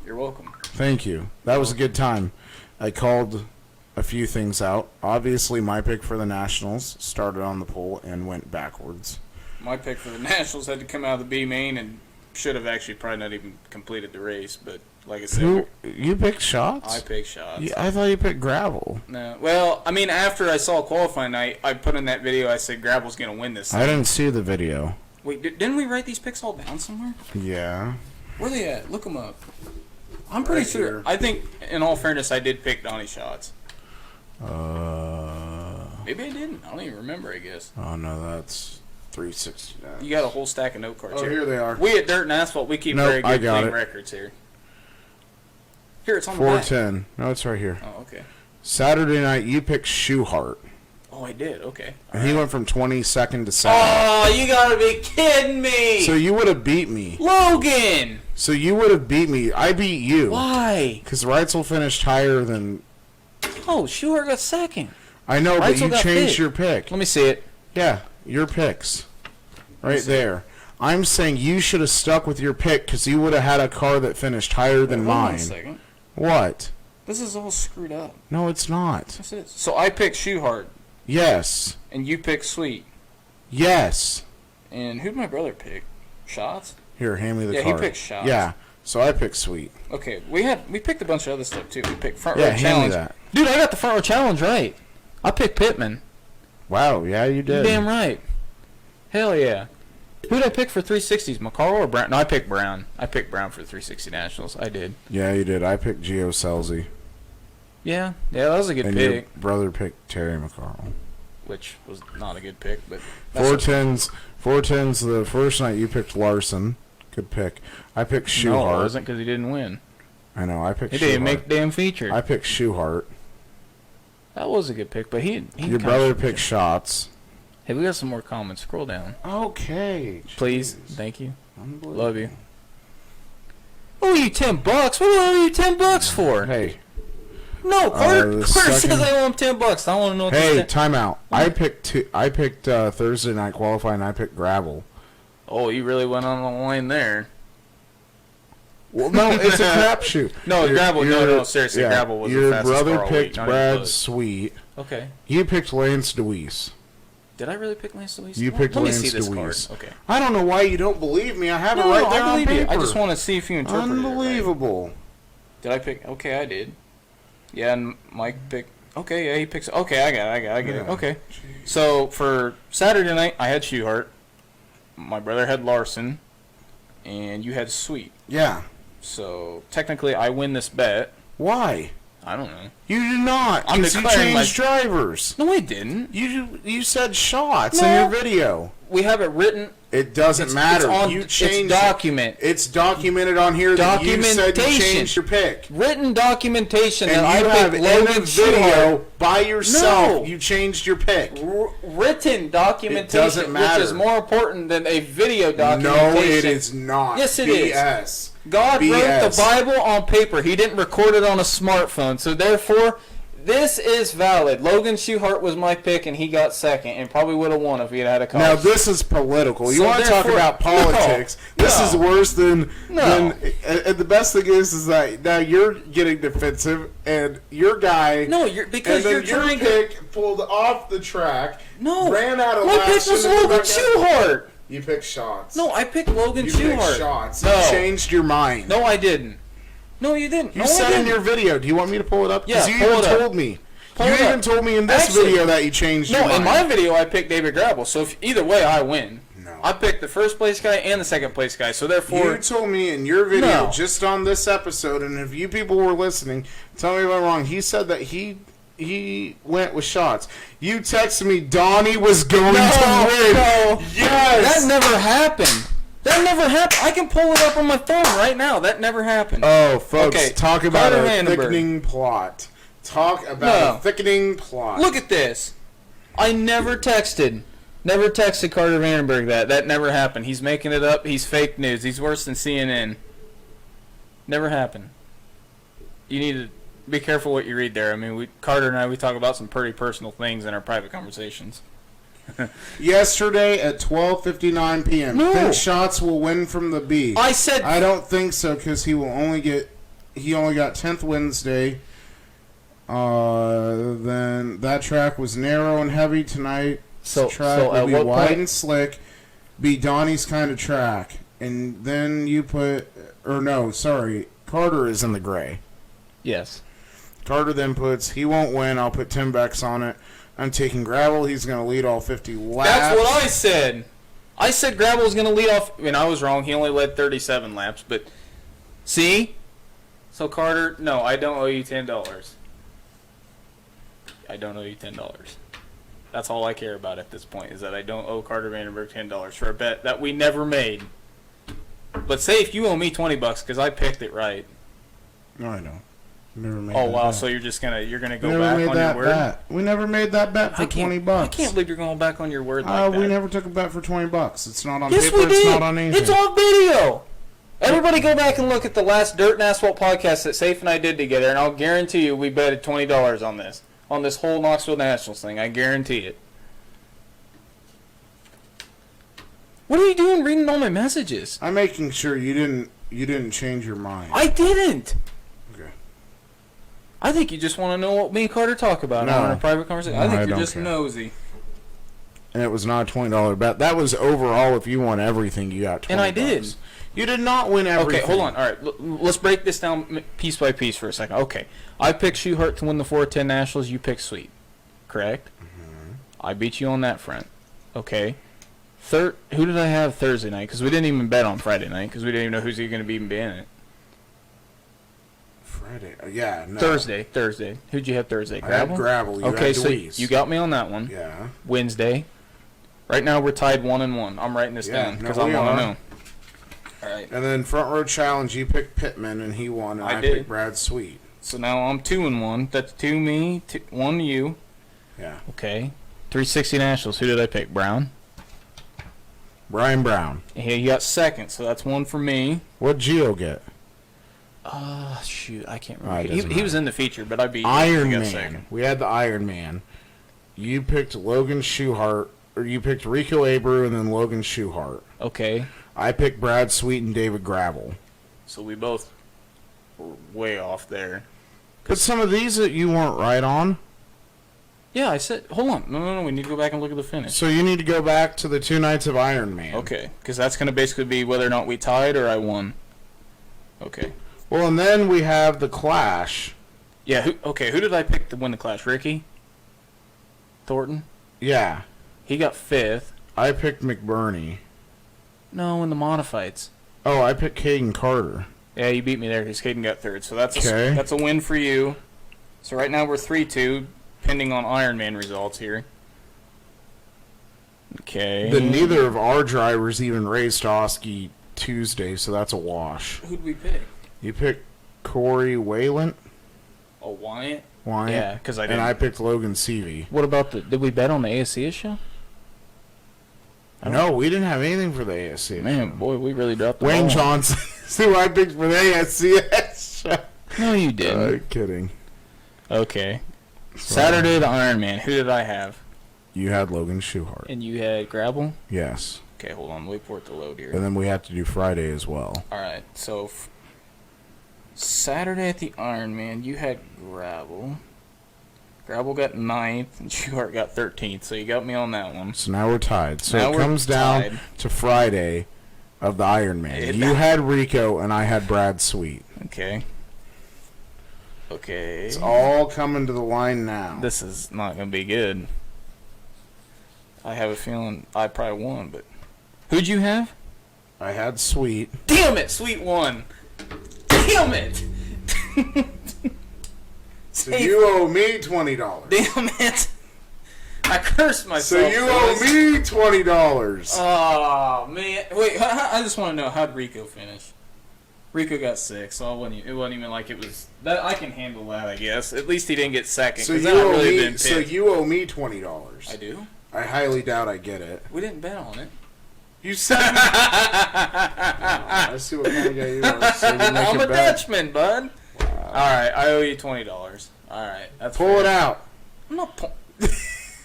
You're welcome. Thank you. That was a good time. I called a few things out. Obviously, my pick for the Nationals started on the pole and went backwards. My pick for the Nationals had to come out of the B main and should have actually probably not even completed the race. But like I said, Who you picked shots? I picked shots. Yeah, I thought you picked gravel. No, well, I mean, after I saw qualifying night, I put in that video. I said Gravel's gonna win this. I didn't see the video. Wait, didn't we write these picks all down somewhere? Yeah. Where they at? Look them up. I'm pretty Right sure. here. I think, in all fairness, I did pick Donnie shots. Oh Maybe I didn't. I don't even remember. I guess no, that's 369. you got a whole stack of note cards Oh, here. here they are. We at Dirt and Asphalt, we keep Nope, very I good got clean it. records here. Here, it's on the back. 410. No, it's right here. Oh, okay. Saturday night, you picked Shoehart. Oh, I did. Okay. And he went from 22nd to 2nd. Oh, you gotta be kidding me! So you would have beat me. Logan! So you would have beat me. I beat you. Why? Because Reitzel finished higher than... Oh, Schuhart got second. I know, but Reitzel you got changed fifth. your pick. Let me see it. Yeah, your picks. Right see. there. I'm saying you should have stuck with your pick because you would have had a car that finished higher than Hold on a mine. second. What? This is all screwed up. No, it's not. This is. So I picked Schuhart, Yes. and you picked Sweet. Yes. And who'd my brother pick? Shots? Here, hand me the Yeah, he card. picked Shots. Yeah. So I picked Sweet. Okay, we picked a bunch of other stuff too. We picked front Yeah, row hand me challenge. that. Dude, I got the front row challenge right. I picked Pittman. Wow, yeah, you did. Damn right. Hell yeah. Who'd I pick for 360s? McCarl or Brown? No, I picked Brown. I picked Brown for 360 Nationals. I did. Yeah, you did. I picked Gio Selzy. Yeah, that was a good and your pick, brother picked Terry McCarl. which was not a good pick, but that's 410s. 410s. The first night you picked Larson. Good pick. I picked no, it Schuhart. wasn't because he didn't win. I know. I picked. He Schuhart. didn't make the damn feature. I picked Schuhart. That was a good pick, but he Your kinda brother should've picked Shots. Hey, we got some more comments. Scroll down, Okay. please. Jeez. Thank you. Unbelievable. Love you. Oh, you $10? What do I owe you $10 for? Hey. No, Carter. the Carter says second- I owe him $10. I want to know. What Hey, this timeout. I picked Thursday night qualifying. I picked gravel. Oh, you really went on the line there. Well, no, it's a crapshoot. No, Your- gravel. your- No, seriously, yeah, gravel was your the fastest brother car all picked week, not even Brad close. Sweet. Okay. You picked Lance DeWeese. Did I really pick Lance Deweese? You picked Let me Lance see this DeWeese. card. Okay. I don't know why you don't believe me. I have it No, right there I on believe paper. you. I just want to see if you interpreted it right. Unbelievable. Did I pick? Okay, I did. Yeah, and Mike picked. Okay, yeah, he picks. Okay, I got it. I get it. Yeah. Okay. So for Saturday night, I had Schuhart. My brother had Larson, and you had Sweet. Yeah. So technically, I win this bet. Why? I don't know. You did not. I'm 'Cause you declaring my- changed drivers. No, I didn't. You said Shots No. in your video. We have it written. It doesn't matter. It's on, You it's changed. document. It's documented on here that you said you Documentation. changed your pick. Written documentation And that I you have picked in a Logan video Schuhart. by yourself. No. You changed your pick. Written documentation, doesn't matter. which is more important than a video documentation. No, it is not. Yes, it is. BS. God wrote BS. the Bible on paper. He didn't record it on a smartphone. So therefore, this is valid. Logan Schuhart was my pick, and he got second, and probably would have won if he had had a car. Now this is political. You So want to talk therefore- about politics? This No. is worse than. No. And the best thing is that now you're getting defensive, and your guy. No, you're And because then you're your trying to. pick pulled off the track. No, ran out of my laps pick was and then Logan back out. Schuhart. You picked Shots. No, I picked Logan you picked Schuhart. Shots. No. You changed your mind. No, I didn't. No, you didn't. You no, said I in didn't. your video. Do you want me to pull it up? Yeah, you pull even it up. told me. Pull you it even up. told me in this Actually, video that you changed your No, mind. in my video I picked David Gravel. So if, either way, I win. No. I picked the first place guy and the second place guy. So therefore, You told me in your video, No. just on this episode, and if you people were listening, tell me if I'm wrong. He said that he went with Shots. You texted me Donnie was going to win. no. Yes. That never happened. That never happened. I can pull it up on my phone right now. That never happened. Oh, folks, Okay, talk about Carter a Vandenberg. thickening plot. Talk about No. a thickening plot. Look at this. I never texted Carter Vandenberg that. That never happened. He's making it up. He's fake news. He's worse than CNN. Never happened. You need to be careful what you read there. I mean, Carter and I, we talk about some pretty personal things in our private conversations. Yesterday at 12:59 p.m. No. Think Shots will win from the B. I said I don't think so because he only got 10th Wednesday. Then that track was narrow and heavy tonight. So- track so will at be what wide point- and slick. Be Donnie's kind of track. And then you put, or no, sorry, Carter is in the gray. yes. Carter then puts, he won't win. I'll put Timbex on it. I'm taking Gravel. He's going to lead all 50 laps. That's what I said. I said Gravel was going to lead off. I mean, I was wrong. He only led 37 laps. But see? So, Carter, no, I don't owe you $10. I don't owe you $10. That's all I care about at this point, is that I don't owe Carter Vandenberg $10 for a bet that we never made. But say if you owe me $20 because I picked it right. No, I don't. Never made Oh that wow! bet. So you're gonna go never back made on that your word? bet. We never made that bet for I can't, $20. I can't believe you're going back on your word like that. We never took a bet for $20. It's not on Yes, paper. we It's did. not on anything. It's on video. Everybody go back and look at the last Dirt and Asphalt podcast that Safe and I did together, and I'll guarantee you we betted $20 on this whole Knoxville Nationals thing. I guarantee it. What are you doing reading all my messages? I'm making sure you didn't change your mind. I didn't. Okay. I think you just want to know what me and Carter talk about No. in a private conversation. No, I think I you're don't just care. nosy. And it was not a $20 bet. That was overall. If you won everything, you got $20. And I did. You did not win everything. Okay, hold on. All right, let's break this down piece by piece for a second. Okay, I picked Schuhart to win the 410 Nationals. You picked Sweet, correct? Mm-hmm. I beat you on that front. Okay. Who did I have Thursday night? Because we didn't even bet on Friday night because we didn't even know who's going to be in it. Friday. Yeah, no. Thursday. Who'd you have Thursday? I had Gravel? Gravel. You Okay, had so Deweese. you got me on that one. Yeah. Wednesday. Right now we're tied 1-1. I'm writing this Yeah, down no, because we I want are. to know. All right. And then Front Row Challenge, you picked Pittman, and he won, and I I did. picked Brad Sweet. So now I'm 2-1. That's 2 me, 1 you. Yeah. Okay. 360 Nationals. Who did I pick? Brown. Brian Brown. Yeah, you got second, so that's 1 for me. What'd Gio get? Shoot, I can't Oh, remember. it He doesn't was in the feature, but I beat Iron he got Man. second. We had the Iron Man. You picked Logan Schuhart, or you picked Rico Abreu and then Logan Schuhart. Okay. I picked Brad Sweet and David Gravel. So we both were way off there. But some of these that you weren't right on, Yeah, I said, hold on. No. We need to go back and look at the finish. so you need to go back to the 2 nights of Iron Man. Okay, because that's going to basically be whether or not we tied or I won. Okay. Well, and then we have the Clash. Yeah, who did I pick to win the Clash? Ricky? Thornton? Yeah. He got 5th. I picked McBurney. No, in the modifieds. Oh, I picked Caden Carter. Yeah, you beat me there because Caden got 3rd. So that's Okay. that's a win for you. So right now we're 3-2, pending on Ironman results here. Okay. Then neither of our drivers even raced Oski Tuesday, so that's a wash. Who'd we pick? You picked Corey Wayland. Oh, Wyatt? Why? Yeah, because I And didn't. I picked Logan Seavey. What about did we bet on the ASCS show? No, we didn't have anything for the ASC. Man, boy, we really dropped the Wayne ball. Johnson is who I picked for the ASCS show. No, you didn't. Kidding. Okay. Saturday the Ironman. Who did I have? You had Logan Schuhart. And you had Gravel? Yes. Okay, hold on. Wait for it to load here. And then we had to do Friday as well. All right. So Saturday at the Ironman, you had Gravel. Gravel got 9th, and Schuhart got 13th. So you got me on that one. So now we're tied. So Now it we're comes down tied. to Friday of the Ironman. It- You had Rico and I had Brad Sweet. Okay. Okay. It's all coming to the line now. This is not going to be good. I have a feeling I probably won, but who'd you have? I had Sweet. Damn it, Sweet won. Damn it. So you owe me $20. Damn it. I cursed myself. So you owe me $20. Oh, man. Wait, I just want to know, how'd Rico finish? Rico got 6, so it wasn't even like it was... That I can handle that, I guess. At least he didn't get second, So because you then I owe really me. didn't So pick. you owe me $20. I do? I highly doubt I get it. We didn't bet on it. You said. I see what kind of guy you are. So you make I'm a bet. Dutchman, bud. Wow. All right, I owe you $20. All right, that's Pull fair. it out. I'm not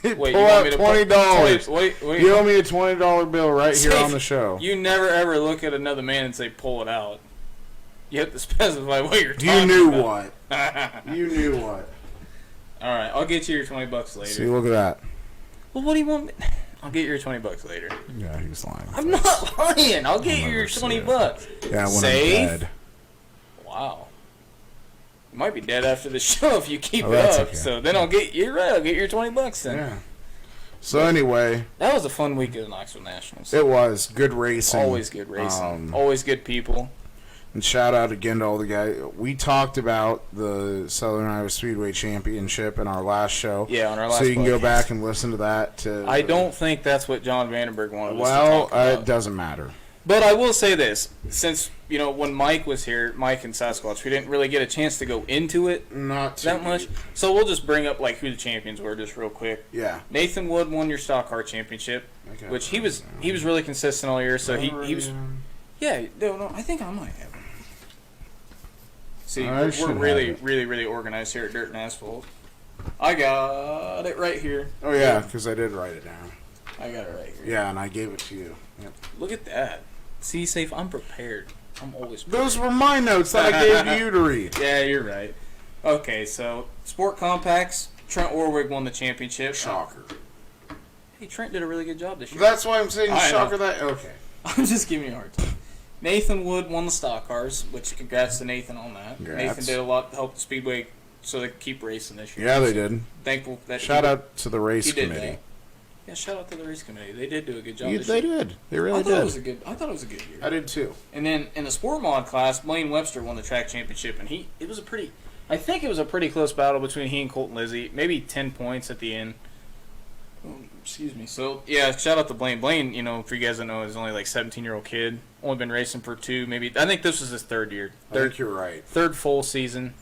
Wait, Pull you want out me to $20. Wait. You owe me a $20 bill right here Safe. on the show. You never ever look at another man and say, pull it out. You have to specify what you're talking about. You knew what. You knew what. All right, I'll get you your $20 later. See, look at that. Well, what do you want me... I'll get you your $20 later. Yeah, he's lying. I'm not lying. I'll get you never your see $20. Yeah, when Safe? I'm dead. Wow. You might be dead after the show if you keep Oh, it that's up. okay. So then you're right. I'll get your $20 then. Yeah. So anyway, That was a fun week at the Knoxville Nationals. it was good racing. Always good racing. Always good people. And shout out again to all the guys. We talked about the Southern Iowa Speedway Championship in our last show. Yeah, on our last So you can go podcast. back and listen to that. I don't think that's what John Vandenberg wanted us to Well, talk about. it doesn't matter. But I will say this. Since, when Mike was here, Mike and Sasquatch, we didn't really get a chance to go into it Not too that much. deep. So we'll just bring up who the champions were just real quick. Yeah. Nathan Wood won your stock car championship, Okay. which he was really consistent all year. So he was no, I think I might have him. See, I should we're have really, it. really, really organized here at Dirt and Asphalt. I got it right here. Oh yeah, because I did write it down. I got it right here. Yeah, and I gave it to you. Yep. Look at that. See, Safe, I'm prepared. I'm always prepared. Those were my notes that I gave you to read. Yeah, you're right. Okay, so Sport Compacts, Trent Warwick won the championship. Shocker. Hey, Trent did a really good job this year. That's why I'm saying I shocker. know. That okay. I'm just giving you a hard time. Nathan Wood won the stock cars, which congrats to Nathan on that. Congrats. Nathan did a lot to help the Speedway so they could keep racing this year. Yeah, they did. Thankful that Shout out to the race he did committee. that. Yeah, shout out to the race committee. They did do a good job. They did. They really I thought did. I thought it was a good year. I did too. And then in the sport mod class, Blaine Webster won the track championship, and I think it was a pretty close battle between he and Colton Lizzie, maybe 10 points at the end. Excuse me. So yeah, shout out to Blaine. Blaine, for you guys that know, is only like 17-year-old kid. Only been racing for I think this was his third year. I think you're right. Third full season.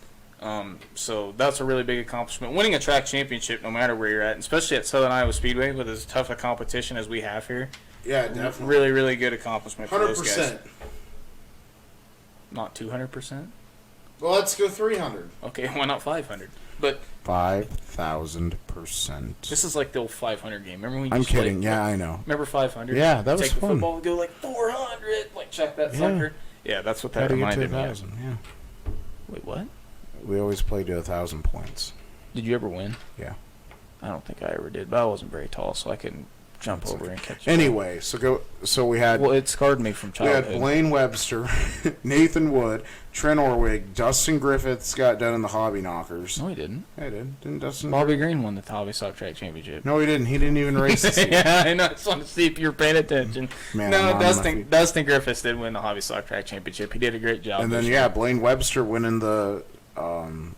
So that's a really big accomplishment. Winning a track championship, no matter where you're at, especially at Southern Iowa Speedway with as tough a competition as we have here. Yeah, definitely. Really, really good accomplishment for those guys. 100%. Not 200%. Well, let's go 300. Okay, why not 500? But 5,000%. this is like the old 500 game. Remember when you I'm used to kidding. Yeah, I know. Remember 500? Yeah, that was Take the fun. football and go like 400, like check that Yeah. sucker. Yeah, that's what that How to get to reminded me of. 1,000? Yeah. Wait, what? We always played to 1,000 points. Did you ever win? Yeah. I don't think I ever did, but I wasn't very tall, so I couldn't jump That's over okay. and catch you. Anyway, so we had Well, it scarred me from we had childhood. Blaine Webster, Nathan Wood, Trent Orwig, Dustin Griffiths got done in the Hobby Knockers. No, he didn't. Yeah, he did. Didn't Dustin? Bobby Green won the Hobby Stock Track Championship. No, he didn't. He didn't even race this year. Yeah, I know. I just wanted to see if you were paying attention. Man, No, I'm on my feet. Dustin Griffiths did win the Hobby Stock Track Championship. He did a great job. And then, this yeah, year. Blaine Webster winning the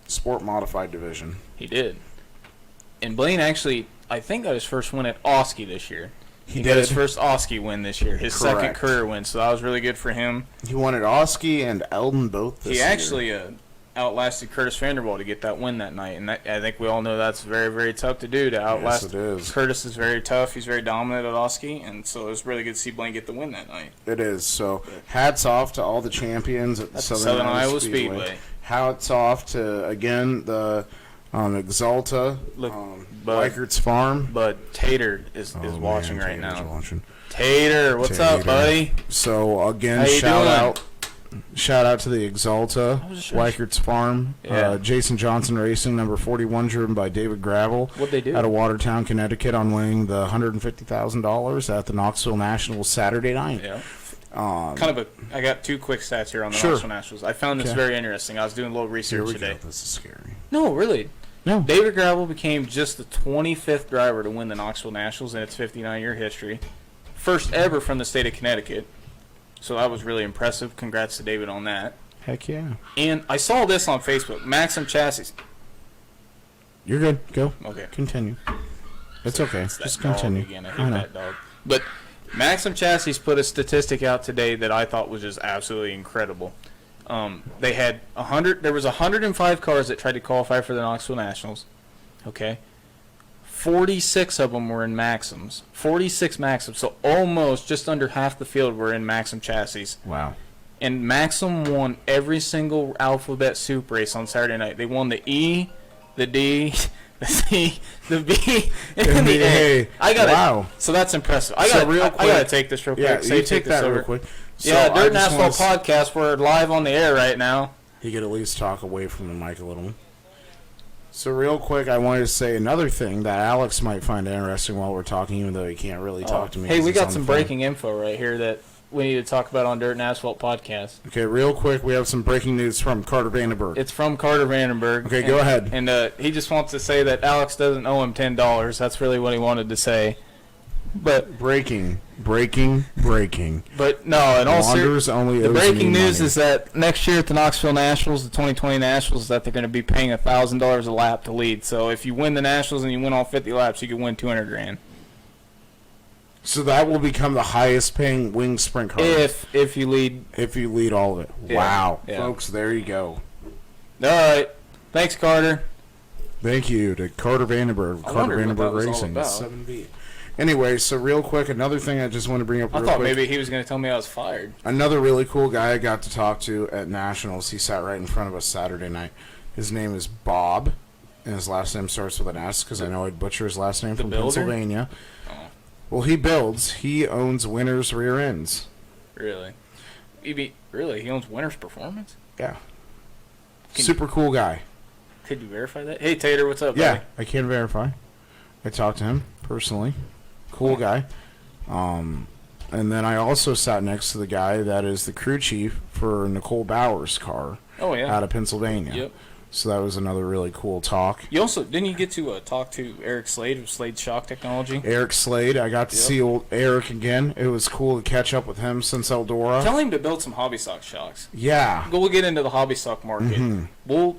sport modified division. He did. And Blaine actually, I think, got his first win at Oski this year. He got his first Oski win this year, his second Correct. career win, so that was really good for him. He won at Oski and Eldon both this He year. actually outlasted Curtis Vanderbilt to get that win that night, and I think we all know that's very, very tough to do, to outlast. Yes, it is. Curtis is very tough. He's very dominant at Oski, and so it was really good to see Blaine get the win that night. It is. So, hats off to all the champions at the That's Southern Iowa Speedway. Speedway. Hats off to, again, the Exalta, Look, Weichert's Farm. But Tater is Oh, watching man, right Tater's now. watching. Tater, what's up, Tater. buddy? So, again, How you shout out to the Exalta, I was just- Weichert's Farm, Yeah. Jason Johnson Racing, number 41, driven by David Gravel. What'd they do? Out of Watertown, Connecticut, on winning the $150,000 at the Knoxville Nationals Saturday night. Yeah. I got two quick stats here on the Sure. Knoxville Nationals. I found this Okay. very interesting. I was doing a little Here research we today. go. This is scary. No, really. No. David Gravel became just the 25th driver to win the Knoxville Nationals in its 59-year history. First ever from the state of Connecticut. So that was really impressive. Congrats to David on that. Heck yeah. And I saw this on Facebook. Maxim Chassis. You're good. Go. Okay. Continue. It's okay. It's that Just dog continue. Again. I I hate know. that dog. But Maxim Chassis put a statistic out today that I thought was just absolutely incredible. They had 100. There was 105 cars that tried to qualify for the Knoxville Nationals. Okay. 46 of them were in Maxims. 46 Maxims. So almost just under half the field were in Maxim chassis. Wow. And Maxim won every single alphabet soup race on Saturday night. They won the E, the D, the C, the B, and the A. I got Wow. So that's impressive. I So got real I quick- gotta take this real quick. Yeah, So you take that this real over. quick. So Yeah, I Dirt and just wanna Asphalt Podcast. We're live on the air right now. He could at least talk away from the mic a little. So real quick, I wanted to say another thing that Alex might find interesting while we're talking, even though he can't really talk to me. Hey, 'cause we he's on got the some phone. breaking info right here that we need to talk about on Dirt and Asphalt Podcast. Okay, real quick, we have some breaking news from Carter Vandenberg. It's from Carter Vandenberg. Okay, go ahead. And he just wants to say that Alex doesn't owe him $10. That's really what he wanted to say. But breaking. but no, in all Wanderers only the owes breaking me news money. is that next year at the Knoxville Nationals, the 2020 Nationals, that they're going to be paying $1,000 a lap to lead. So if you win the Nationals and you win all 50 laps, you can win $200,000. So that will become the highest paying wing sprint car If you lead. if you lead all of it. Yeah, Wow, yeah. folks, there you go. All right, thanks, Carter. Thank you to Carter Vandenberg, I Carter wondered what that Vandenberg was all Racing, about. 7B. Anyway, so real quick, another thing I just want to bring up I real thought quick. maybe he was going to tell me I was fired. Another really cool guy I got to talk to at Nationals. He sat right in front of us Saturday night. His name is Bob, and his last name starts with an S because I know I'd butcher his last name The from builder? Pennsylvania. Oh, Well, he builds. He owns Winners Rear Ends. really? Really? He owns Winner's Performance? Yeah. Can- Super cool guy. Could you verify that? Hey, Tater, what's up, Yeah, buddy? I can verify. I talked to him personally. Cool guy. And then I also sat next to the guy that is the crew chief for Nicole Bauer's car Oh, yeah. out of Pennsylvania. Yep. So that was another really cool talk. You also didn't you get to talk to Eric Slade of Slade Shock Technology? Eric Slade, I got to see old Eric again. It was cool to catch up with him since Eldora. Tell him to build some hobby stock shocks. Yeah. We'll get into the hobby stock market. We'll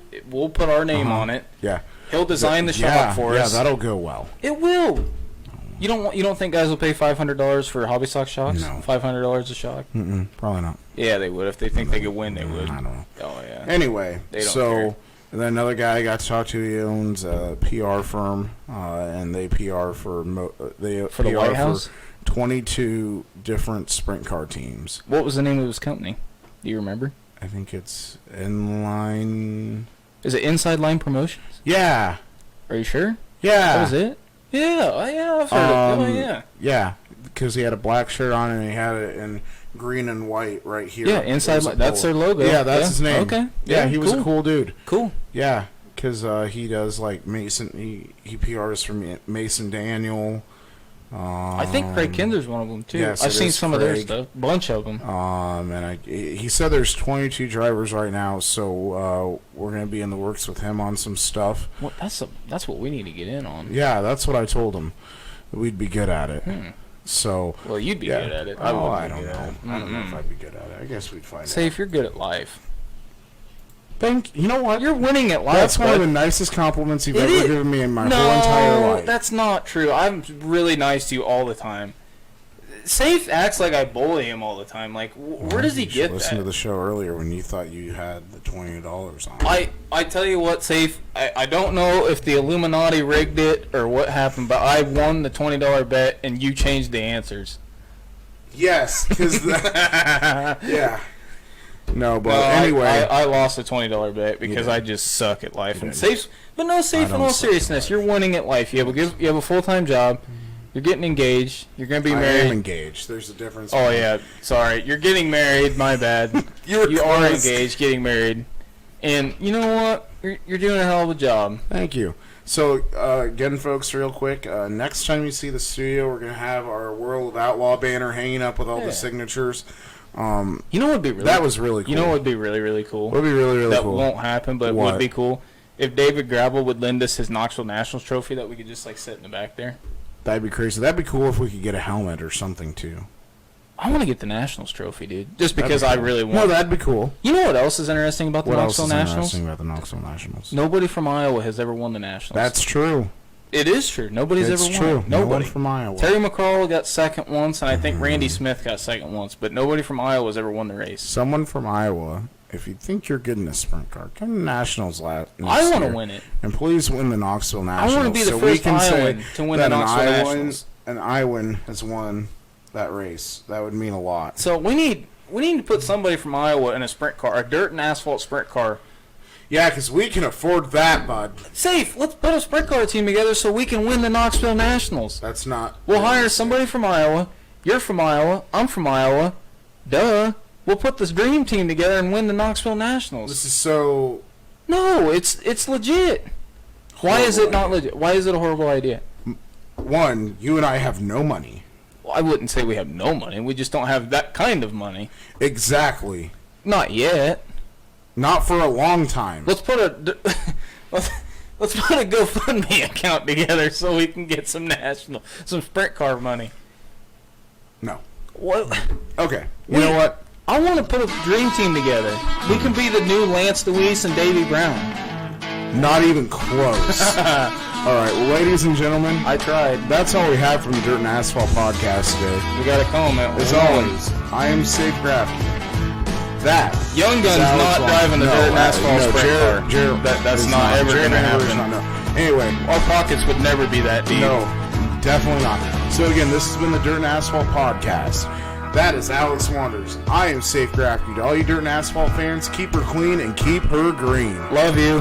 put our name on it. Yeah. He'll design the shock for us. Yeah, that'll go well. It will. You don't think guys will pay $500 for hobby stock shocks? No. $500 a shock? Probably not. Yeah, they would. If they think they could win, they would. I don't know. Oh yeah. Anyway, They don't so care. and then another guy I got to talk to. He owns a PR firm, and they PR for For the White House? 22 different sprint car teams. What was the name of his company? Do you remember? I think it's Inline. Is it Inside Line Promotions? Yeah, Are you sure? yeah. That was it? Yeah, yeah, I've heard of it. Oh, yeah. Yeah, because he had a black shirt on and he had it in green and white right here. Yeah, Inside Line. That's their logo. Yeah, that's his name. Okay. Yeah, he was a cool dude. Cool. Yeah, because he does like Mason. He PRs for Mason Daniel. I think Craig Kinder's one of them, too. yes, I've it seen is some of their Craig. stuff. Bunch of them. And he said there's 22 drivers right now, so we're gonna be in the works with him on some stuff. Well, that's what we need to get in on. Yeah, that's what I told him. We'd be good at it. So. Well, you'd be Yeah. good at it. I wouldn't be don't good know. at it. I don't know if I'd be good at it. I guess we'd find Say out. if you're good at life. You know what? You're winning at life. That's one of bud. the nicest compliments you've It ever is. given me in my No, whole entire life. that's not true. I'm really nice to you all the time. Safe acts like I bully him all the time. Like, where does he You should get listen that? to the show earlier when you thought you had the $20 on. I tell you what, Safe, I don't know if the Illuminati rigged it or what happened, but I won the $20 bet and you changed the answers. Yes, because yeah. No, but No, anyway. I lost a $20 bet because did. I just suck at life. You And did. Safe, but no, Safe. In don't all suck at seriousness, life. you're winning at life. You have a full-time job. You're getting engaged. You're gonna be I married. am engaged. There's a difference. Oh yeah, sorry. You're getting married. My bad. You were You are close. engaged, getting married, and you know what? You're doing a hell of a job. Thank you. So, again, folks, real quick, next time you see the studio, we're going to have our World of Outlaw banner hanging up with all Yeah. the signatures. You know what would be really That was really cool. You know what would be really really cool? Would be really, really that cool. won't happen, but it What? would be cool if David Gravel would lend us his Knoxville Nationals trophy that we could just like sit in the back there. That'd be crazy. That'd be cool if we could get a helmet or something, too. I want to get the Nationals trophy, dude, just That'd because be I cool. really want. No, that'd be cool. You know what else is interesting about the What else Knoxville is Nationals? interesting about the Knoxville Nationals? Nobody from Iowa has ever won the Nationals. That's true. It is true. Nobody's It's ever true. won. No one Nobody. from Iowa. Terry McCall got second once, and I think Randy Smith got second once, but nobody from Iowa has ever won the race. Someone from Iowa, if you think you're good in a sprint car, come to Nationals I want to win it. And please win the Knoxville Nationals. I want to be the so we first can Iowan say to win that the Knoxville an Nationals. An Iowan has won that race. That would mean a lot. So we need to put somebody from Iowa in a sprint car, a dirt and asphalt sprint car. Yeah, because we can afford that, bud. Safe. Let's put a sprint car team together so we can win the Knoxville Nationals. That's not... We'll hire somebody from Iowa. You're from Iowa. I'm from Iowa. Duh. We'll put this dream team together and win the Knoxville Nationals. This is so... No, it's legit. Why is it not legit? Why is it a horrible idea? One, you and I have no money. Well, I wouldn't say we have no money. We just don't have that kind of money. Exactly. Not yet. Not for a long time. Let's put a let's put a GoFundMe account together so we can get some sprint car money. No. What? Okay. You know what? I want to put a dream team together. We can be the new Lance Deweese and Davey Brown. Not even close. All right, well, ladies and gentlemen, I tried. that's all we have from the Dirt and Asphalt podcast today. We got to call him out. As always, I am Safe Grafton. That Young Gun's is Alex not Long. driving the dirt and asphalt no, sprint car. Jared, That's is not ever Jared going to Miller is happen. not, no. Anyway, Our pockets would never be that deep. no, definitely not. So again, this has been the Dirt and Asphalt podcast. That is Alex Wanders. I am Safe Grafton. To all you Dirt and Asphalt fans, keep her clean and keep her green. Love you.